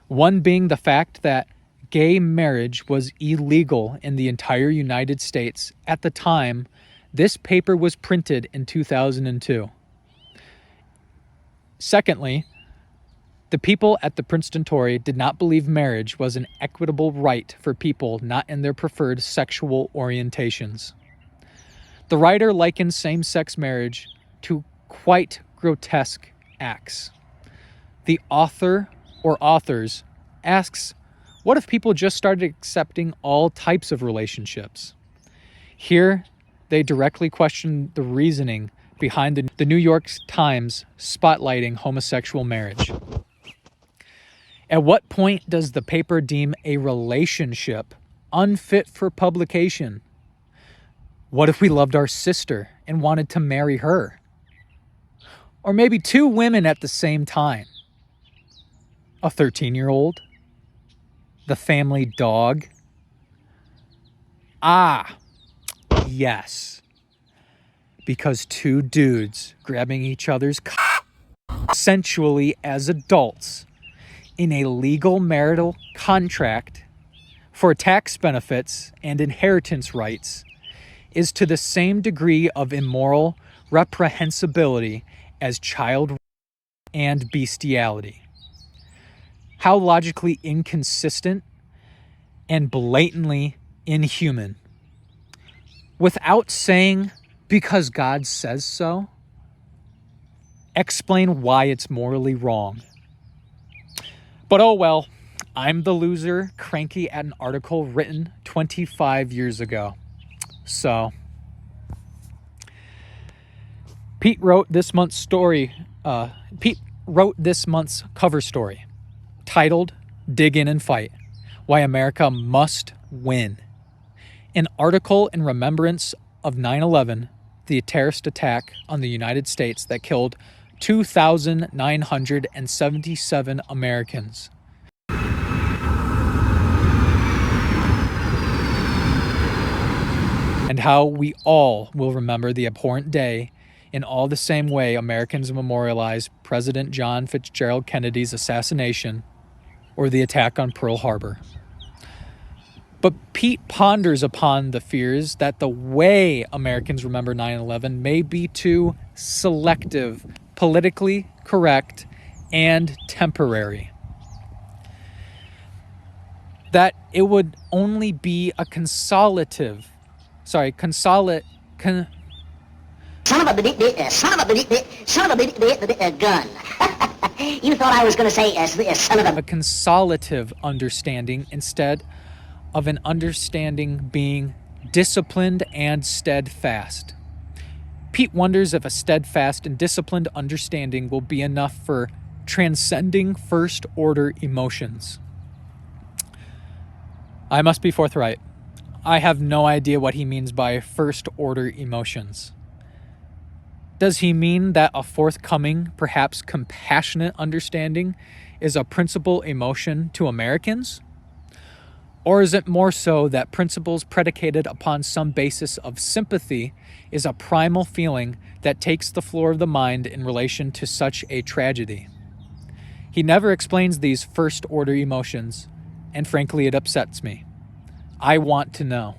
One being the fact that gay marriage was illegal in the entire United States at the time this paper was printed in 2002. Secondly, the people at the Princeton Tory did not believe marriage was an equitable right for people not in their preferred sexual orientations. The writer likens same-sex marriage to quite grotesque acts. The author or authors asks, what if people just started accepting all types of relationships? Here, they directly question the reasoning behind the New York Times spotlighting homosexual marriage. At what point does the paper deem a relationship unfit for publication? What if we loved our sister and wanted to marry her? Or maybe two women at the same time? A 13-year-old? The family dog? Ah, yes. Because two dudes grabbing each other's sensually as adults in a legal marital contract for tax benefits and inheritance rights is to the same degree of immoral reprehensibility as child and bestiality. How logically inconsistent and blatantly inhuman. Without saying, because God says so, explain why it's morally wrong. But oh well, I'm the loser cranky at an article written 25 years ago. So, Pete wrote this month's cover story, titled Dig In and Fight, Why America Must Win. An article in remembrance of 9/11, the terrorist attack on the United States that killed 2,977 Americans. And how we all will remember the abhorrent day in all the same way Americans memorialize President John Fitzgerald Kennedy's assassination or the attack on Pearl Harbor. But Pete ponders upon the fears that the way Americans remember 9/11 may be too selective, politically correct, and temporary. That it would only be a consolidative, gun. You thought I was going to say son of a... A consolidative understanding instead of an understanding being disciplined and steadfast. Pete wonders if a steadfast and disciplined understanding will be enough for transcending first-order emotions. I must be forthright. I have no idea what he means by first-order emotions. Does he mean that a forthcoming, perhaps compassionate understanding is a principal emotion to Americans? Or is it more so that principles predicated upon some basis of sympathy is a primal feeling that takes the floor of the mind in relation to such a tragedy? He never explains these first-order emotions, and frankly, it upsets me. I want to know.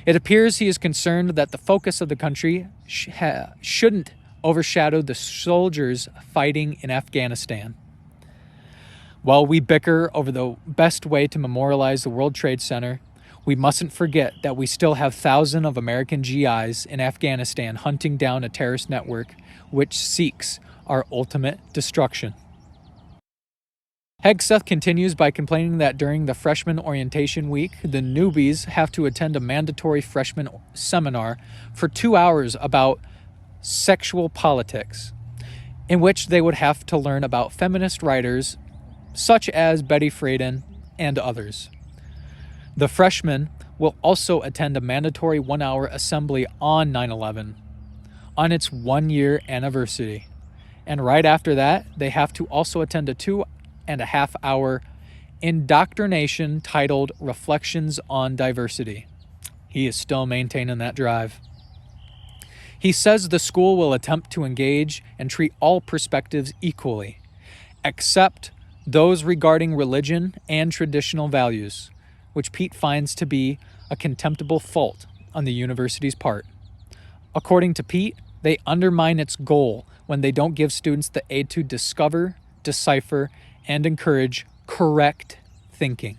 It appears he is concerned that the focus of the country shouldn't overshadow the soldiers fighting in Afghanistan. While we bicker over the best way to memorialize the World Trade Center, we mustn't forget that we still have thousands of American GIs in Afghanistan hunting down a terrorist network which seeks our ultimate destruction. Hegseth continues by complaining that during the freshman orientation week, the newbies have to attend a mandatory freshman seminar for 2 hours about sexual politics, in which they would have to learn about feminist writers such as Betty Friedan and others. The freshmen will also attend a mandatory 1-hour assembly on 9/11, on its 1-year anniversary. And right after that, they have to also attend a 2.5-hour indoctrination titled Reflections on Diversity. He is still maintaining that drive. He says the school will attempt to engage and treat all perspectives equally, except those regarding religion and traditional values, which Pete finds to be a contemptible fault on the university's part. According to Pete, they undermine its goal when they don't give students the aid to discover, decipher, and encourage correct thinking.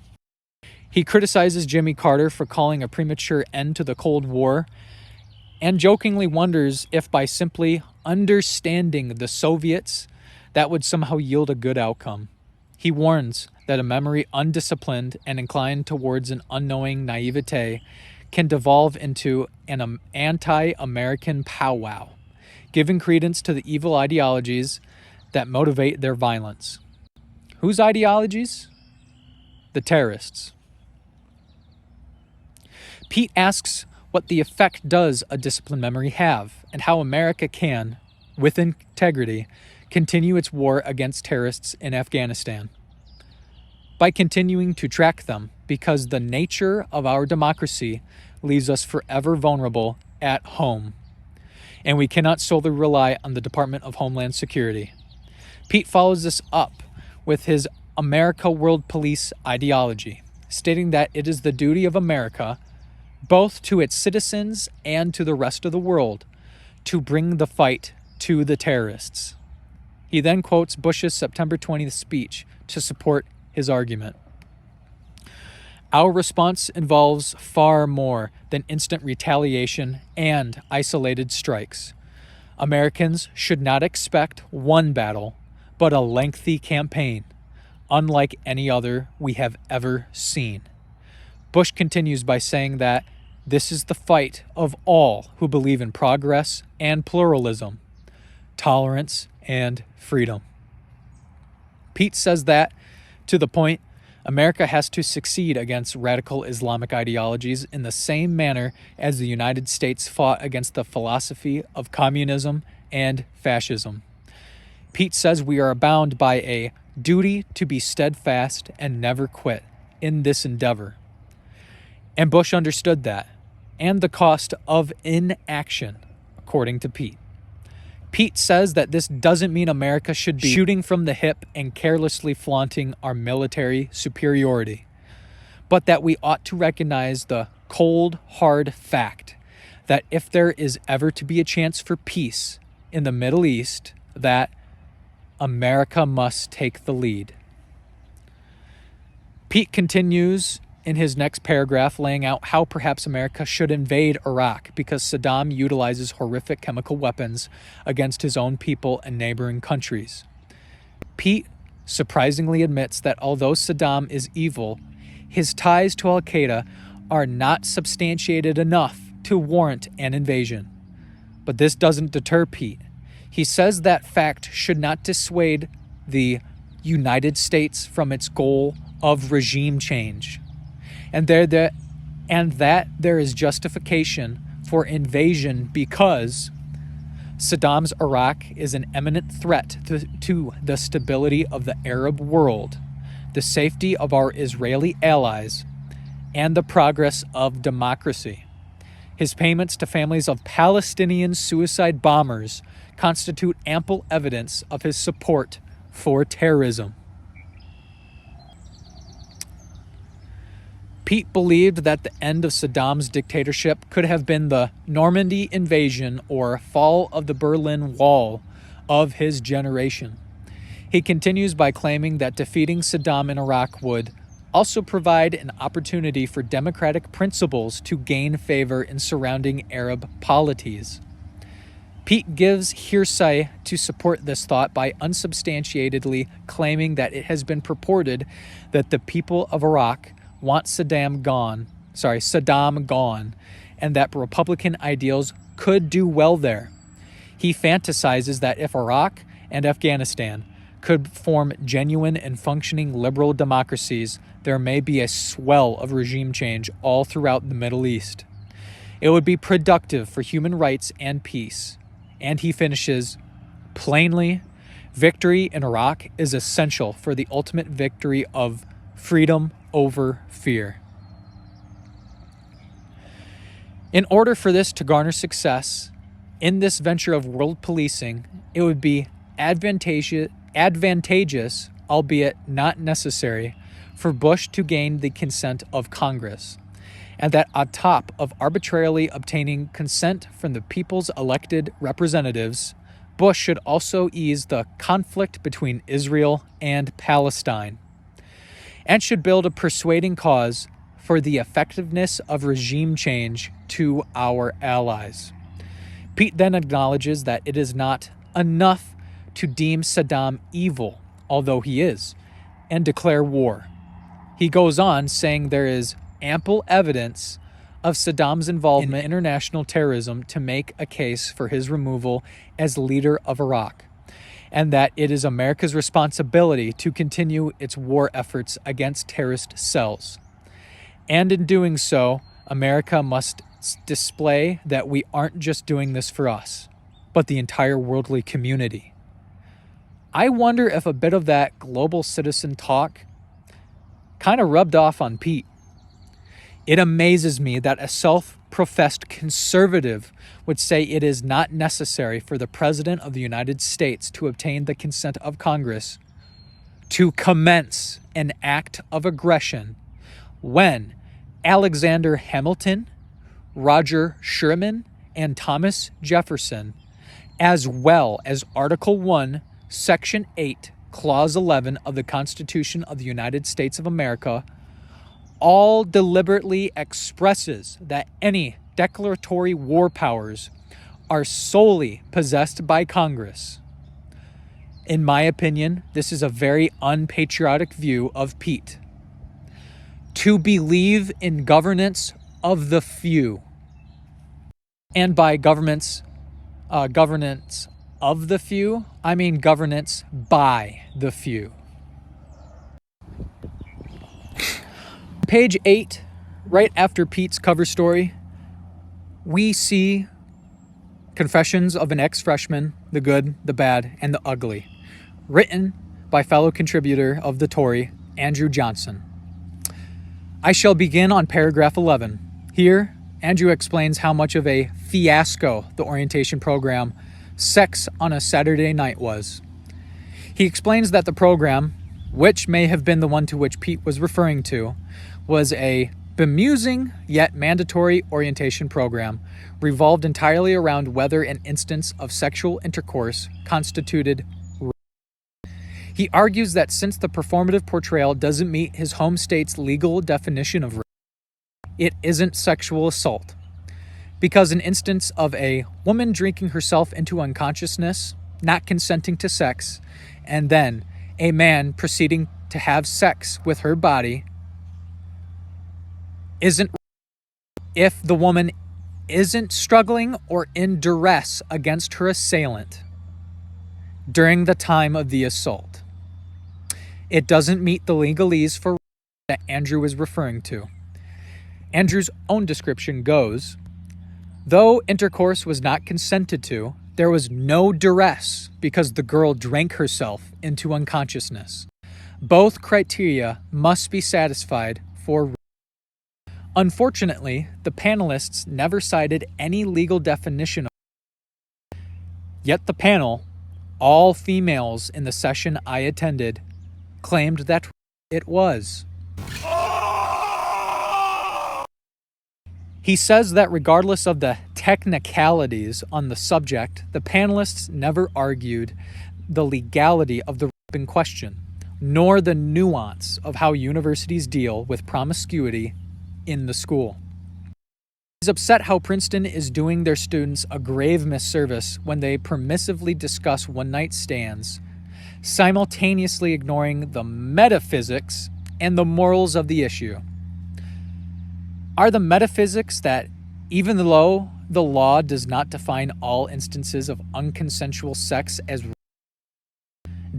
He criticizes Jimmy Carter for calling a premature end to the Cold War and jokingly wonders if by simply understanding the Soviets, that would somehow yield a good outcome. He warns that a memory undisciplined and inclined towards an unknowing naivete can devolve into an anti-American powwow, giving credence to the evil ideologies that motivate their violence. Whose ideologies? The terrorists. Pete asks what the effect does a disciplined memory have, and how America can, with integrity, continue its war against terrorists in Afghanistan. By continuing to track them, because the nature of our democracy leaves us forever vulnerable at home, and we cannot solely rely on the Department of Homeland Security. Pete follows this up with his America World Police ideology, stating that it is the duty of America, both to its citizens and to the rest of the world, to bring the fight to the terrorists. He then quotes Bush's September 20th speech to support his argument. Our response involves far more than instant retaliation and isolated strikes. Americans should not expect one battle, but a lengthy campaign, unlike any other we have ever seen. Bush continues by saying that this is the fight of all who believe in progress and pluralism, tolerance and freedom. Pete says that, to the point, America has to succeed against radical Islamic ideologies in the same manner as the United States fought against the philosophy of communism and fascism. Pete says we are bound by a duty to be steadfast and never quit in this endeavor. And Bush understood that, and the cost of inaction, according to Pete. Pete says that this doesn't mean America should be shooting from the hip and carelessly flaunting our military superiority, but that we ought to recognize the cold, hard fact that if there is ever to be a chance for peace in the Middle East, that America must take the lead. Pete continues in his next paragraph, laying out how perhaps America should invade Iraq because Saddam utilizes horrific chemical weapons against his own people and neighboring countries. Pete surprisingly admits that although Saddam is evil, his ties to Al-Qaeda are not substantiated enough to warrant an invasion. But this doesn't deter Pete. He says that fact should not dissuade the United States from its goal of regime change, and that there is justification for invasion because Saddam's Iraq is an imminent threat to the stability of the Arab world, the safety of our Israeli allies, and the progress of democracy. His payments to families of Palestinian suicide bombers constitute ample evidence of his support for terrorism. Pete believed that the end of Saddam's dictatorship could have been the Normandy invasion or fall of the Berlin Wall of his generation. He continues by claiming that defeating Saddam in Iraq would also provide an opportunity for democratic principles to gain favor in surrounding Arab polities. Pete gives hearsay to support this thought by unsubstantiatedly claiming that it has been purported that the people of Iraq want Saddam gone, and that Republican ideals could do well there. He fantasizes that if Iraq and Afghanistan could form genuine and functioning liberal democracies, there may be a swell of regime change all throughout the Middle East. It would be productive for human rights and peace. And he finishes, plainly, victory in Iraq is essential for the ultimate victory of freedom over fear. In order for this to garner success in this venture of world policing, it would be advantageous, albeit not necessary, for Bush to gain the consent of Congress, and that on top of arbitrarily obtaining consent from the people's elected representatives, Bush should also ease the conflict between Israel and Palestine, and should build a persuading cause for the effectiveness of regime change to our allies. Pete then acknowledges that it is not enough to deem Saddam evil, although he is, and declare war. He goes on saying there is ample evidence of Saddam's involvement in international terrorism to make a case for his removal as leader of Iraq, and that it is America's responsibility to continue its war efforts against terrorist cells. And in doing so, America must display that we aren't just doing this for us, but the entire worldly community. I wonder if a bit of that global citizen talk kind of rubbed off on Pete. It amazes me that a self-professed conservative would say it is not necessary for the President of the United States to obtain the consent of Congress to commence an act of aggression when Alexander Hamilton, Roger Sherman, and Thomas Jefferson, as well as Article 1, Section 8, Clause 11 of the Constitution of the United States of America, all deliberately expresses that any declaratory war powers are solely possessed by Congress. In my opinion, this is a very unpatriotic view of Pete. To believe in governance of the few, and by governance of the few, I mean governance by the few. Page 8, right after Pete's cover story, we see Confessions of an Ex-Freshman, the Good, the Bad, and the Ugly, written by fellow contributor of the Tory, Andrew Johnson. I shall begin on paragraph 11. Here, Andrew explains how much of a fiasco the orientation program Sex on a Saturday Night was. He explains that the program, which may have been the one to which Pete was referring to, was a bemusing yet mandatory orientation program revolved entirely around whether an instance of sexual intercourse constituted rape. He argues that since the performative portrayal doesn't meet his home state's legal definition of rape, it isn't sexual assault, because an instance of a woman drinking herself into unconsciousness, not consenting to sex, and then a man proceeding to have sex with her body isn't if the woman isn't struggling or in duress against her assailant during the time of the assault. It doesn't meet the legalese for that Andrew is referring to. Andrew's own description goes, though intercourse was not consented to, there was no duress because the girl drank herself into unconsciousness. Both criteria must be satisfied for rape. Unfortunately, the panelists never cited any legal definition of rape. Yet the panel, all females in the session I attended, claimed that it was. He says that regardless of the technicalities on the subject, the panelists never argued the legality of the rape in question, nor the nuance of how universities deal with promiscuity in the school. He's upset how Princeton is doing their students a grave misservice when they permissively discuss one-night stands, simultaneously ignoring the metaphysics and the morals of the issue. Are the metaphysics that even though the law does not define all instances of unconsensual sex as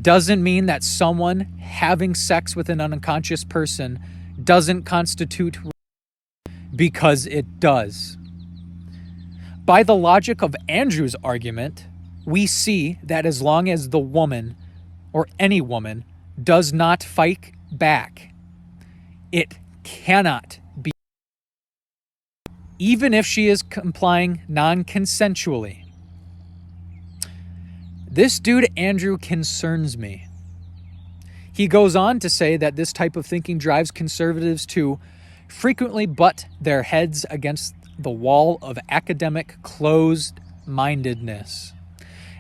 doesn't mean that someone having sex with an unconscious person doesn't constitute because it does. By the logic of Andrew's argument, we see that as long as the woman, or any woman, does not fight back, it cannot be, even if she is complying non-consensually. This dude, Andrew, concerns me. He goes on to say that this type of thinking drives conservatives to frequently butt their heads against the wall of academic closed-mindedness,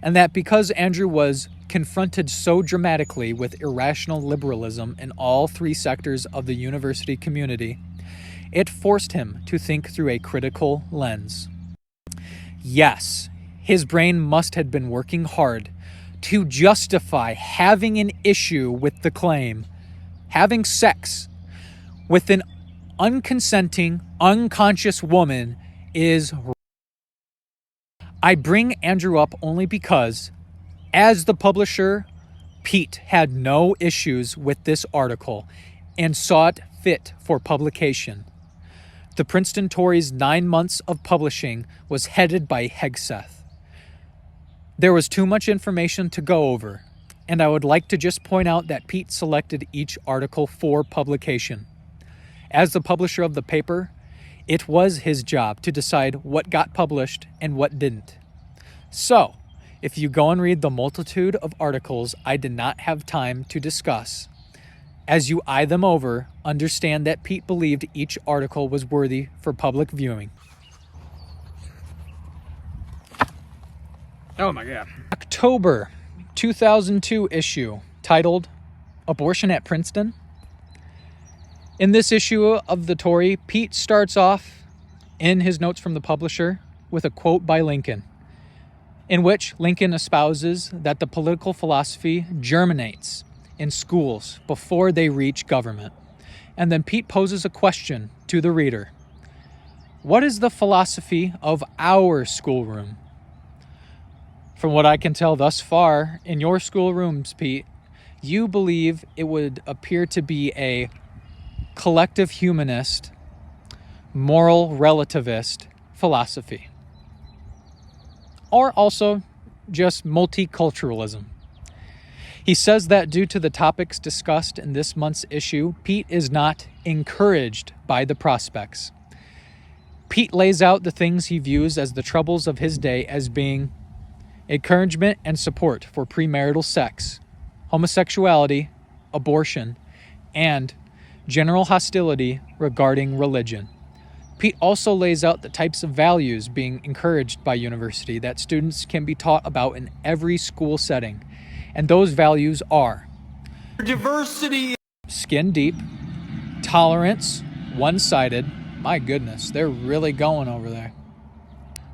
and that because Andrew was confronted so dramatically with irrational liberalism in all three sectors of the university community, it forced him to think through a critical lens. Yes, his brain must have been working hard to justify having an issue with the claim having sex with an unconsenting, unconscious woman is wrong. I bring Andrew up only because, as the publisher, Pete had no issues with this article and saw it fit for publication. The Princeton Tory's 9 months of publishing was headed by Hegseth. There was too much information to go over, and I would like to just point out that Pete selected each article for publication. As the publisher of the paper, it was his job to decide what got published and what didn't. So, if you go and read the multitude of articles I did not have time to discuss, as you eye them over, understand that Pete believed each article was worthy for public viewing. Oh my God. October 2002 issue titled Abortion at Princeton. In this issue of the Tory, Pete starts off in his notes from the publisher with a quote by Lincoln, in which Lincoln espouses that the political philosophy germinates in schools before they reach government. And then Pete poses a question to the reader. What is the philosophy of our schoolroom? From what I can tell thus far, in your schoolrooms, Pete, you believe it would appear to be a collective humanist, moral relativist philosophy. Or also just multiculturalism. He says that due to the topics discussed in this month's issue, Pete is not encouraged by the prospects. Pete lays out the things he views as the troubles of his day as being encouragement and support for premarital sex, homosexuality, abortion, and general hostility regarding religion. Pete also lays out the types of values being encouraged by university that students can be taught about in every school setting. And those values are diversity, skin deep, tolerance, one-sided, my goodness, they're really going over there,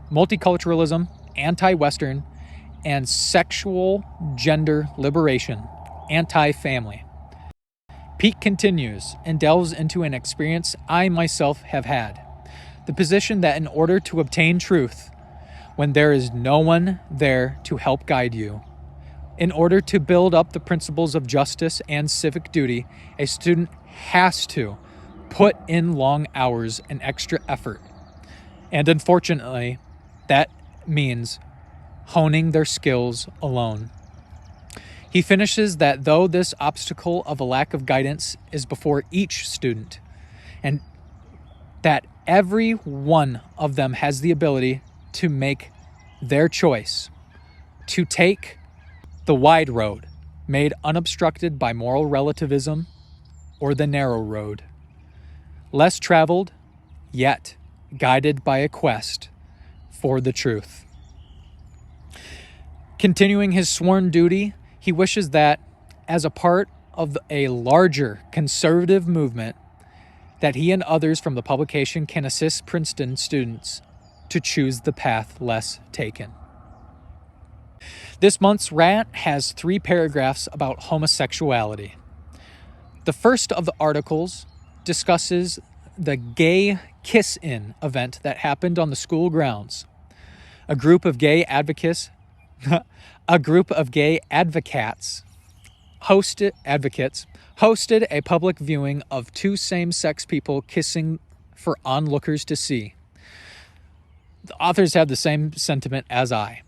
multiculturalism, anti-Western, and sexual gender liberation, anti-family. Pete continues and delves into an experience I myself have had. The position that in order to obtain truth, when there is no one there to help guide you, in order to build up the principles of justice and civic duty, a student has to put in long hours and extra effort. And unfortunately, that means honing their skills alone. He finishes that though this obstacle of a lack of guidance is before each student, and that every one of them has the ability to make their choice, to take the wide road, made unobstructed by moral relativism, or the narrow road, less traveled, yet guided by a quest for the truth. Continuing his sworn duty, he wishes that, as a part of a larger conservative movement, that he and others from the publication can assist Princeton students to choose the path less taken. This month's rant has 3 paragraphs about homosexuality. The first of the articles discusses the gay kiss-in event that happened on the school grounds. A group of gay advocates hosted a public viewing of two same-sex people kissing for onlookers to see. The authors have the same sentiment as I.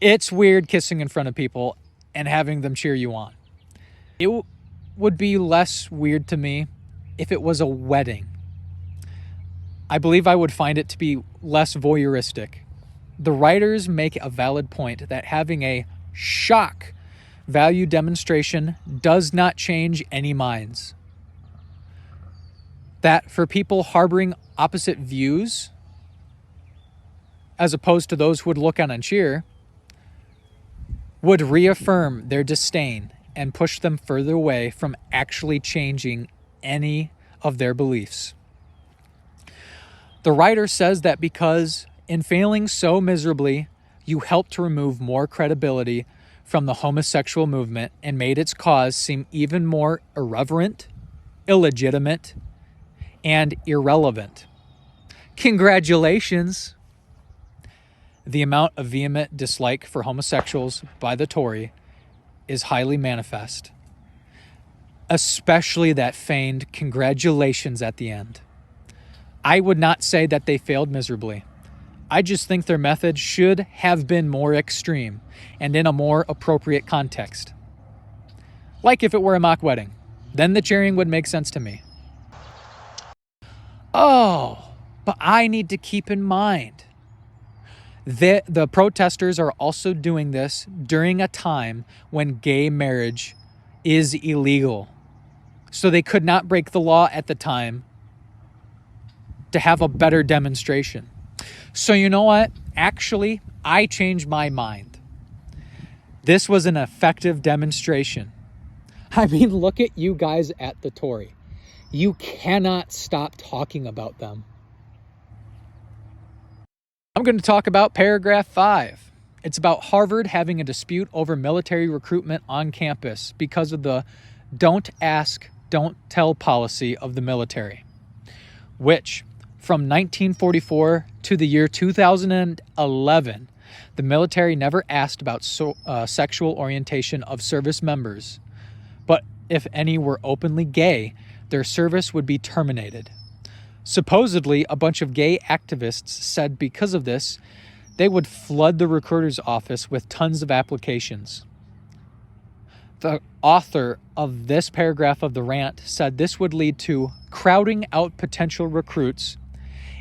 It's weird kissing in front of people and having them cheer you on. It would be less weird to me if it was a wedding. I believe I would find it to be less voyeuristic. The writers make a valid point that having a shock value demonstration does not change any minds. That for people harboring opposite views, as opposed to those who would look on and cheer, would reaffirm their disdain and push them further away from actually changing any of their beliefs. The writer says that because in failing so miserably, you helped to remove more credibility from the homosexual movement and made its cause seem even more irreverent, illegitimate, and irrelevant. Congratulations! The amount of vehement dislike for homosexuals by the Tory is highly manifest, especially that feigned congratulations at the end. I would not say that they failed miserably. I just think their method should have been more extreme and in a more appropriate context. Like if it were a mock wedding, then the cheering would make sense to me. Oh, but I need to keep in mind the protesters are also doing this during a time when gay marriage is illegal. So they could not break the law at the time to have a better demonstration. So you know what? Actually, I changed my mind. This was an effective demonstration. I mean, look at you guys at the Tory. You cannot stop talking about them. I'm going to talk about paragraph 5. It's about Harvard having a dispute over military recruitment on campus because of the don't ask, don't tell policy of the military, which from 1944 to the year 2011, the military never asked about sexual orientation of service members, but if any were openly gay, their service would be terminated. Supposedly, a bunch of gay activists said because of this, they would flood the recruiter's office with tons of applications. The author of this paragraph of the rant said this would lead to crowding out potential recruits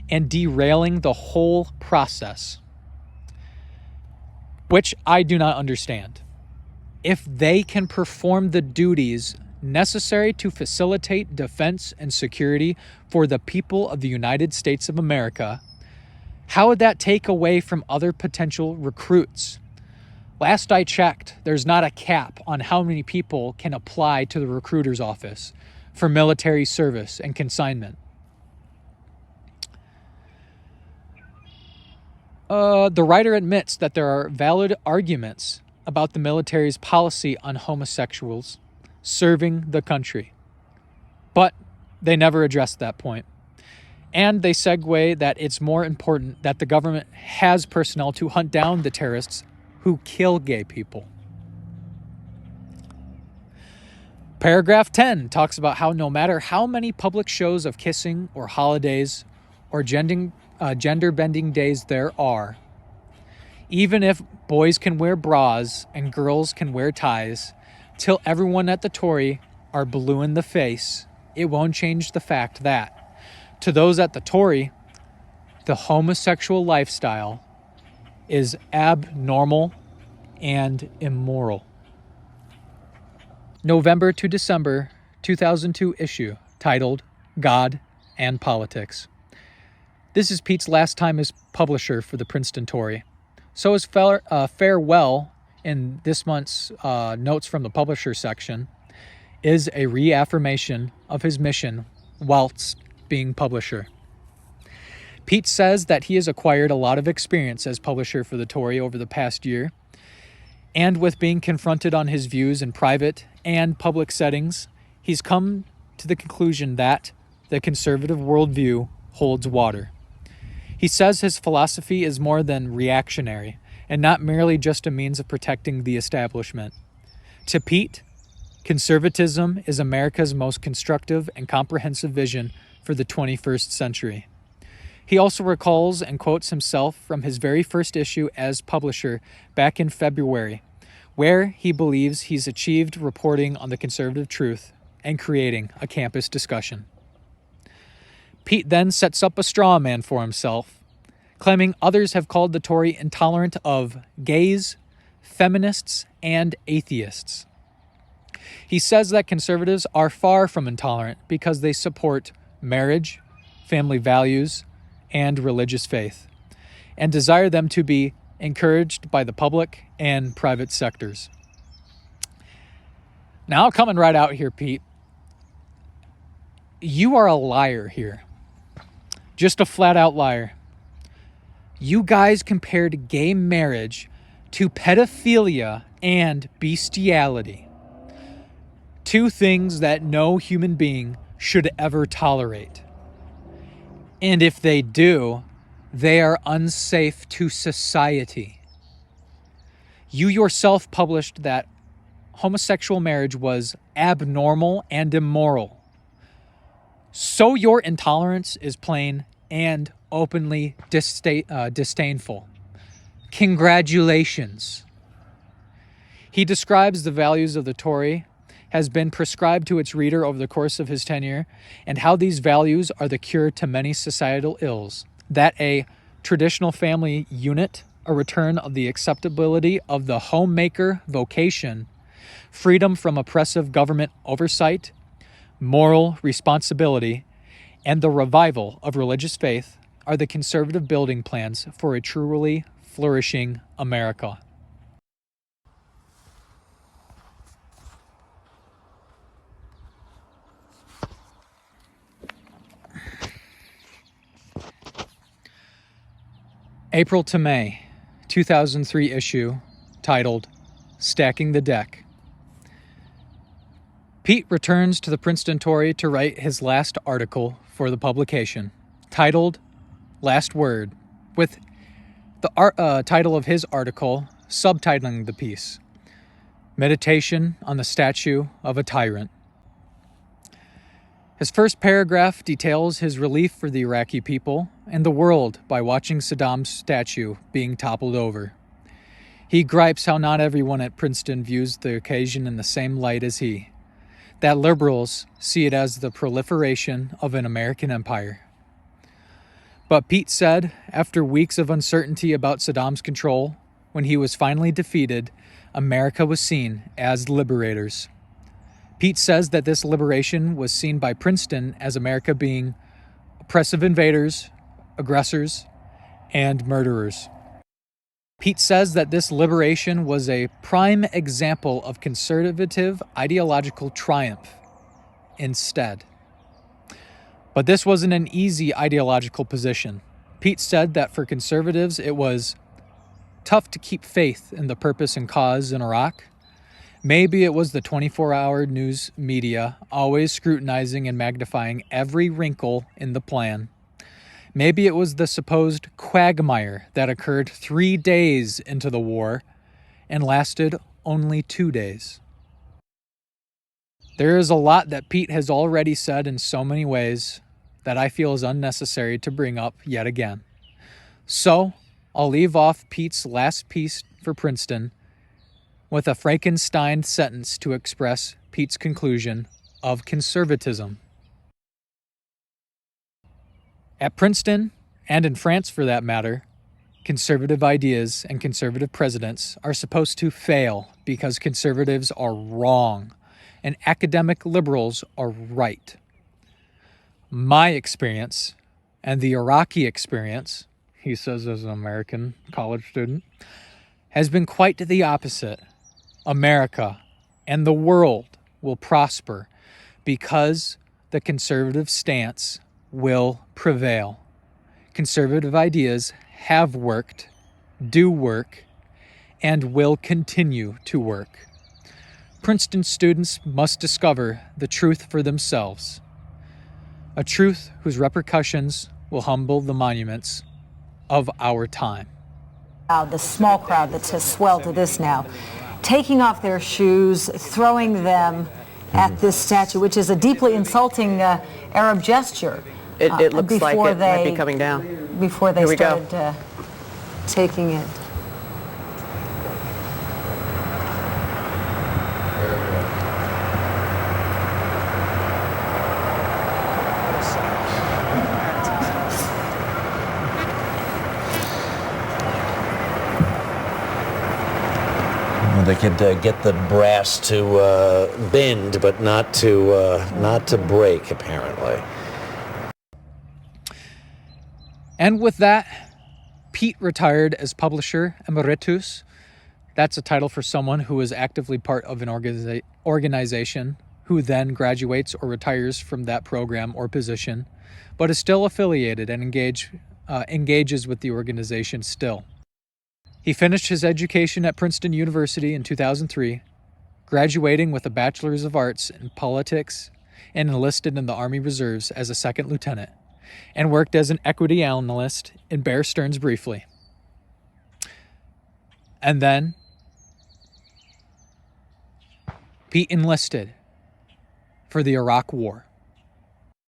and derailing the whole process, which I do not understand. If they can perform the duties necessary to facilitate defense and security for the people of the United States of America, how would that take away from other potential recruits? Last I checked, there's not a cap on how many people can apply to the recruiter's office for military service and consignment. The writer admits that there are valid arguments about the military's policy on homosexuals serving the country, but they never addressed that point. And they segue that it's more important that the government has personnel to hunt down the terrorists who kill gay people. Paragraph 10 talks about how no matter how many public shows of kissing or holidays or gender-bending days there are, even if boys can wear bras and girls can wear ties, till everyone at the Tory are blue in the face, it won't change the fact that, to those at the Tory, the homosexual lifestyle is abnormal and immoral. November to December 2002 issue titled God and Politics. This is Pete's last time as publisher for the Princeton Tory. So his farewell in this month's notes from the publisher section is a reaffirmation of his mission whilst being publisher. Pete says that he has acquired a lot of experience as publisher for the Tory over the past year, and with being confronted on his views in private and public settings, he's come to the conclusion that the conservative worldview holds water. He says his philosophy is more than reactionary and not merely just a means of protecting the establishment. To Pete, conservatism is America's most constructive and comprehensive vision for the 21st century. He also recalls and quotes himself from his very first issue as publisher back in February, where he believes he's achieved reporting on the conservative truth and creating a campus discussion. Pete then sets up a straw man for himself, claiming others have called the Tory intolerant of gays, feminists, and atheists. He says that conservatives are far from intolerant because they support marriage, family values, and religious faith, and desire them to be encouraged by the public and private sectors. Now, coming right out here, Pete, you are a liar here. Just a flat-out liar. You guys compared gay marriage to pedophilia and bestiality. Two things that no human being should ever tolerate. And if they do, they are unsafe to society. You yourself published that homosexual marriage was abnormal and immoral. So your intolerance is plain and openly disdainful. Congratulations. He describes the values of the Tory has been prescribed to its reader over the course of his tenure, and how these values are the cure to many societal ills, that a traditional family unit, a return of the acceptability of the homemaker vocation, freedom from oppressive government oversight, moral responsibility, and the revival of religious faith are the conservative building plans for a truly flourishing America. April to May 2003 issue titled Stacking the Deck. Pete returns to the Princeton Tory to write his last article for the publication, titled Last Word, with the title of his article subtitling the piece, Meditation on the Statue of a Tyrant. His first paragraph details his relief for the Iraqi people and the world by watching Saddam's statue being toppled over. He gripes how not everyone at Princeton views the occasion in the same light as he, that liberals see it as the proliferation of an American empire. But Pete said, after weeks of uncertainty about Saddam's control, when he was finally defeated, America was seen as liberators. Pete says that this liberation was seen by Princeton as America being oppressive invaders, aggressors, and murderers. Pete says that this liberation was a prime example of conservative ideological triumph instead. But this wasn't an easy ideological position. Pete said that for conservatives it was tough to keep faith in the purpose and cause in Iraq. Maybe it was the 24-hour news media always scrutinizing and magnifying every wrinkle in the plan. Maybe it was the supposed quagmire that occurred 3 days into the war and lasted only 2 days. There is a lot that Pete has already said in so many ways that I feel is unnecessary to bring up yet again. So, I'll leave off Pete's last piece for Princeton with a Frankenstein sentence to express Pete's conclusion of conservatism. At Princeton, and in France for that matter, conservative ideas and conservative presidents are supposed to fail because conservatives are wrong and academic liberals are right. My experience, and the Iraqi experience, he says as an American college student, has been quite the opposite. America and the world will prosper because the conservative stance will prevail. Conservative ideas have worked, do work, and will continue to work. Princeton students must discover the truth for themselves, a truth whose repercussions will will humble the monuments of our time. The small crowd that has swelled to this now, taking off their shoes, throwing them at this statue, which is a deeply insulting Arab gesture. It looks like it might be coming down. Before they started taking it. They could get the brass to bend, but not to break, apparently. And with that, Pete retired as publisher emeritus. That's a title for someone who is actively part of an organization who then graduates or retires from that program or position, but is still affiliated and engages with the organization still. He finished his education at Princeton University in 2003, graduating with a Bachelor's of Arts in Politics, and enlisted in the Army Reserves as a second lieutenant, and worked as an equity analyst in Bear Stearns briefly. And then Pete enlisted for the Iraq War.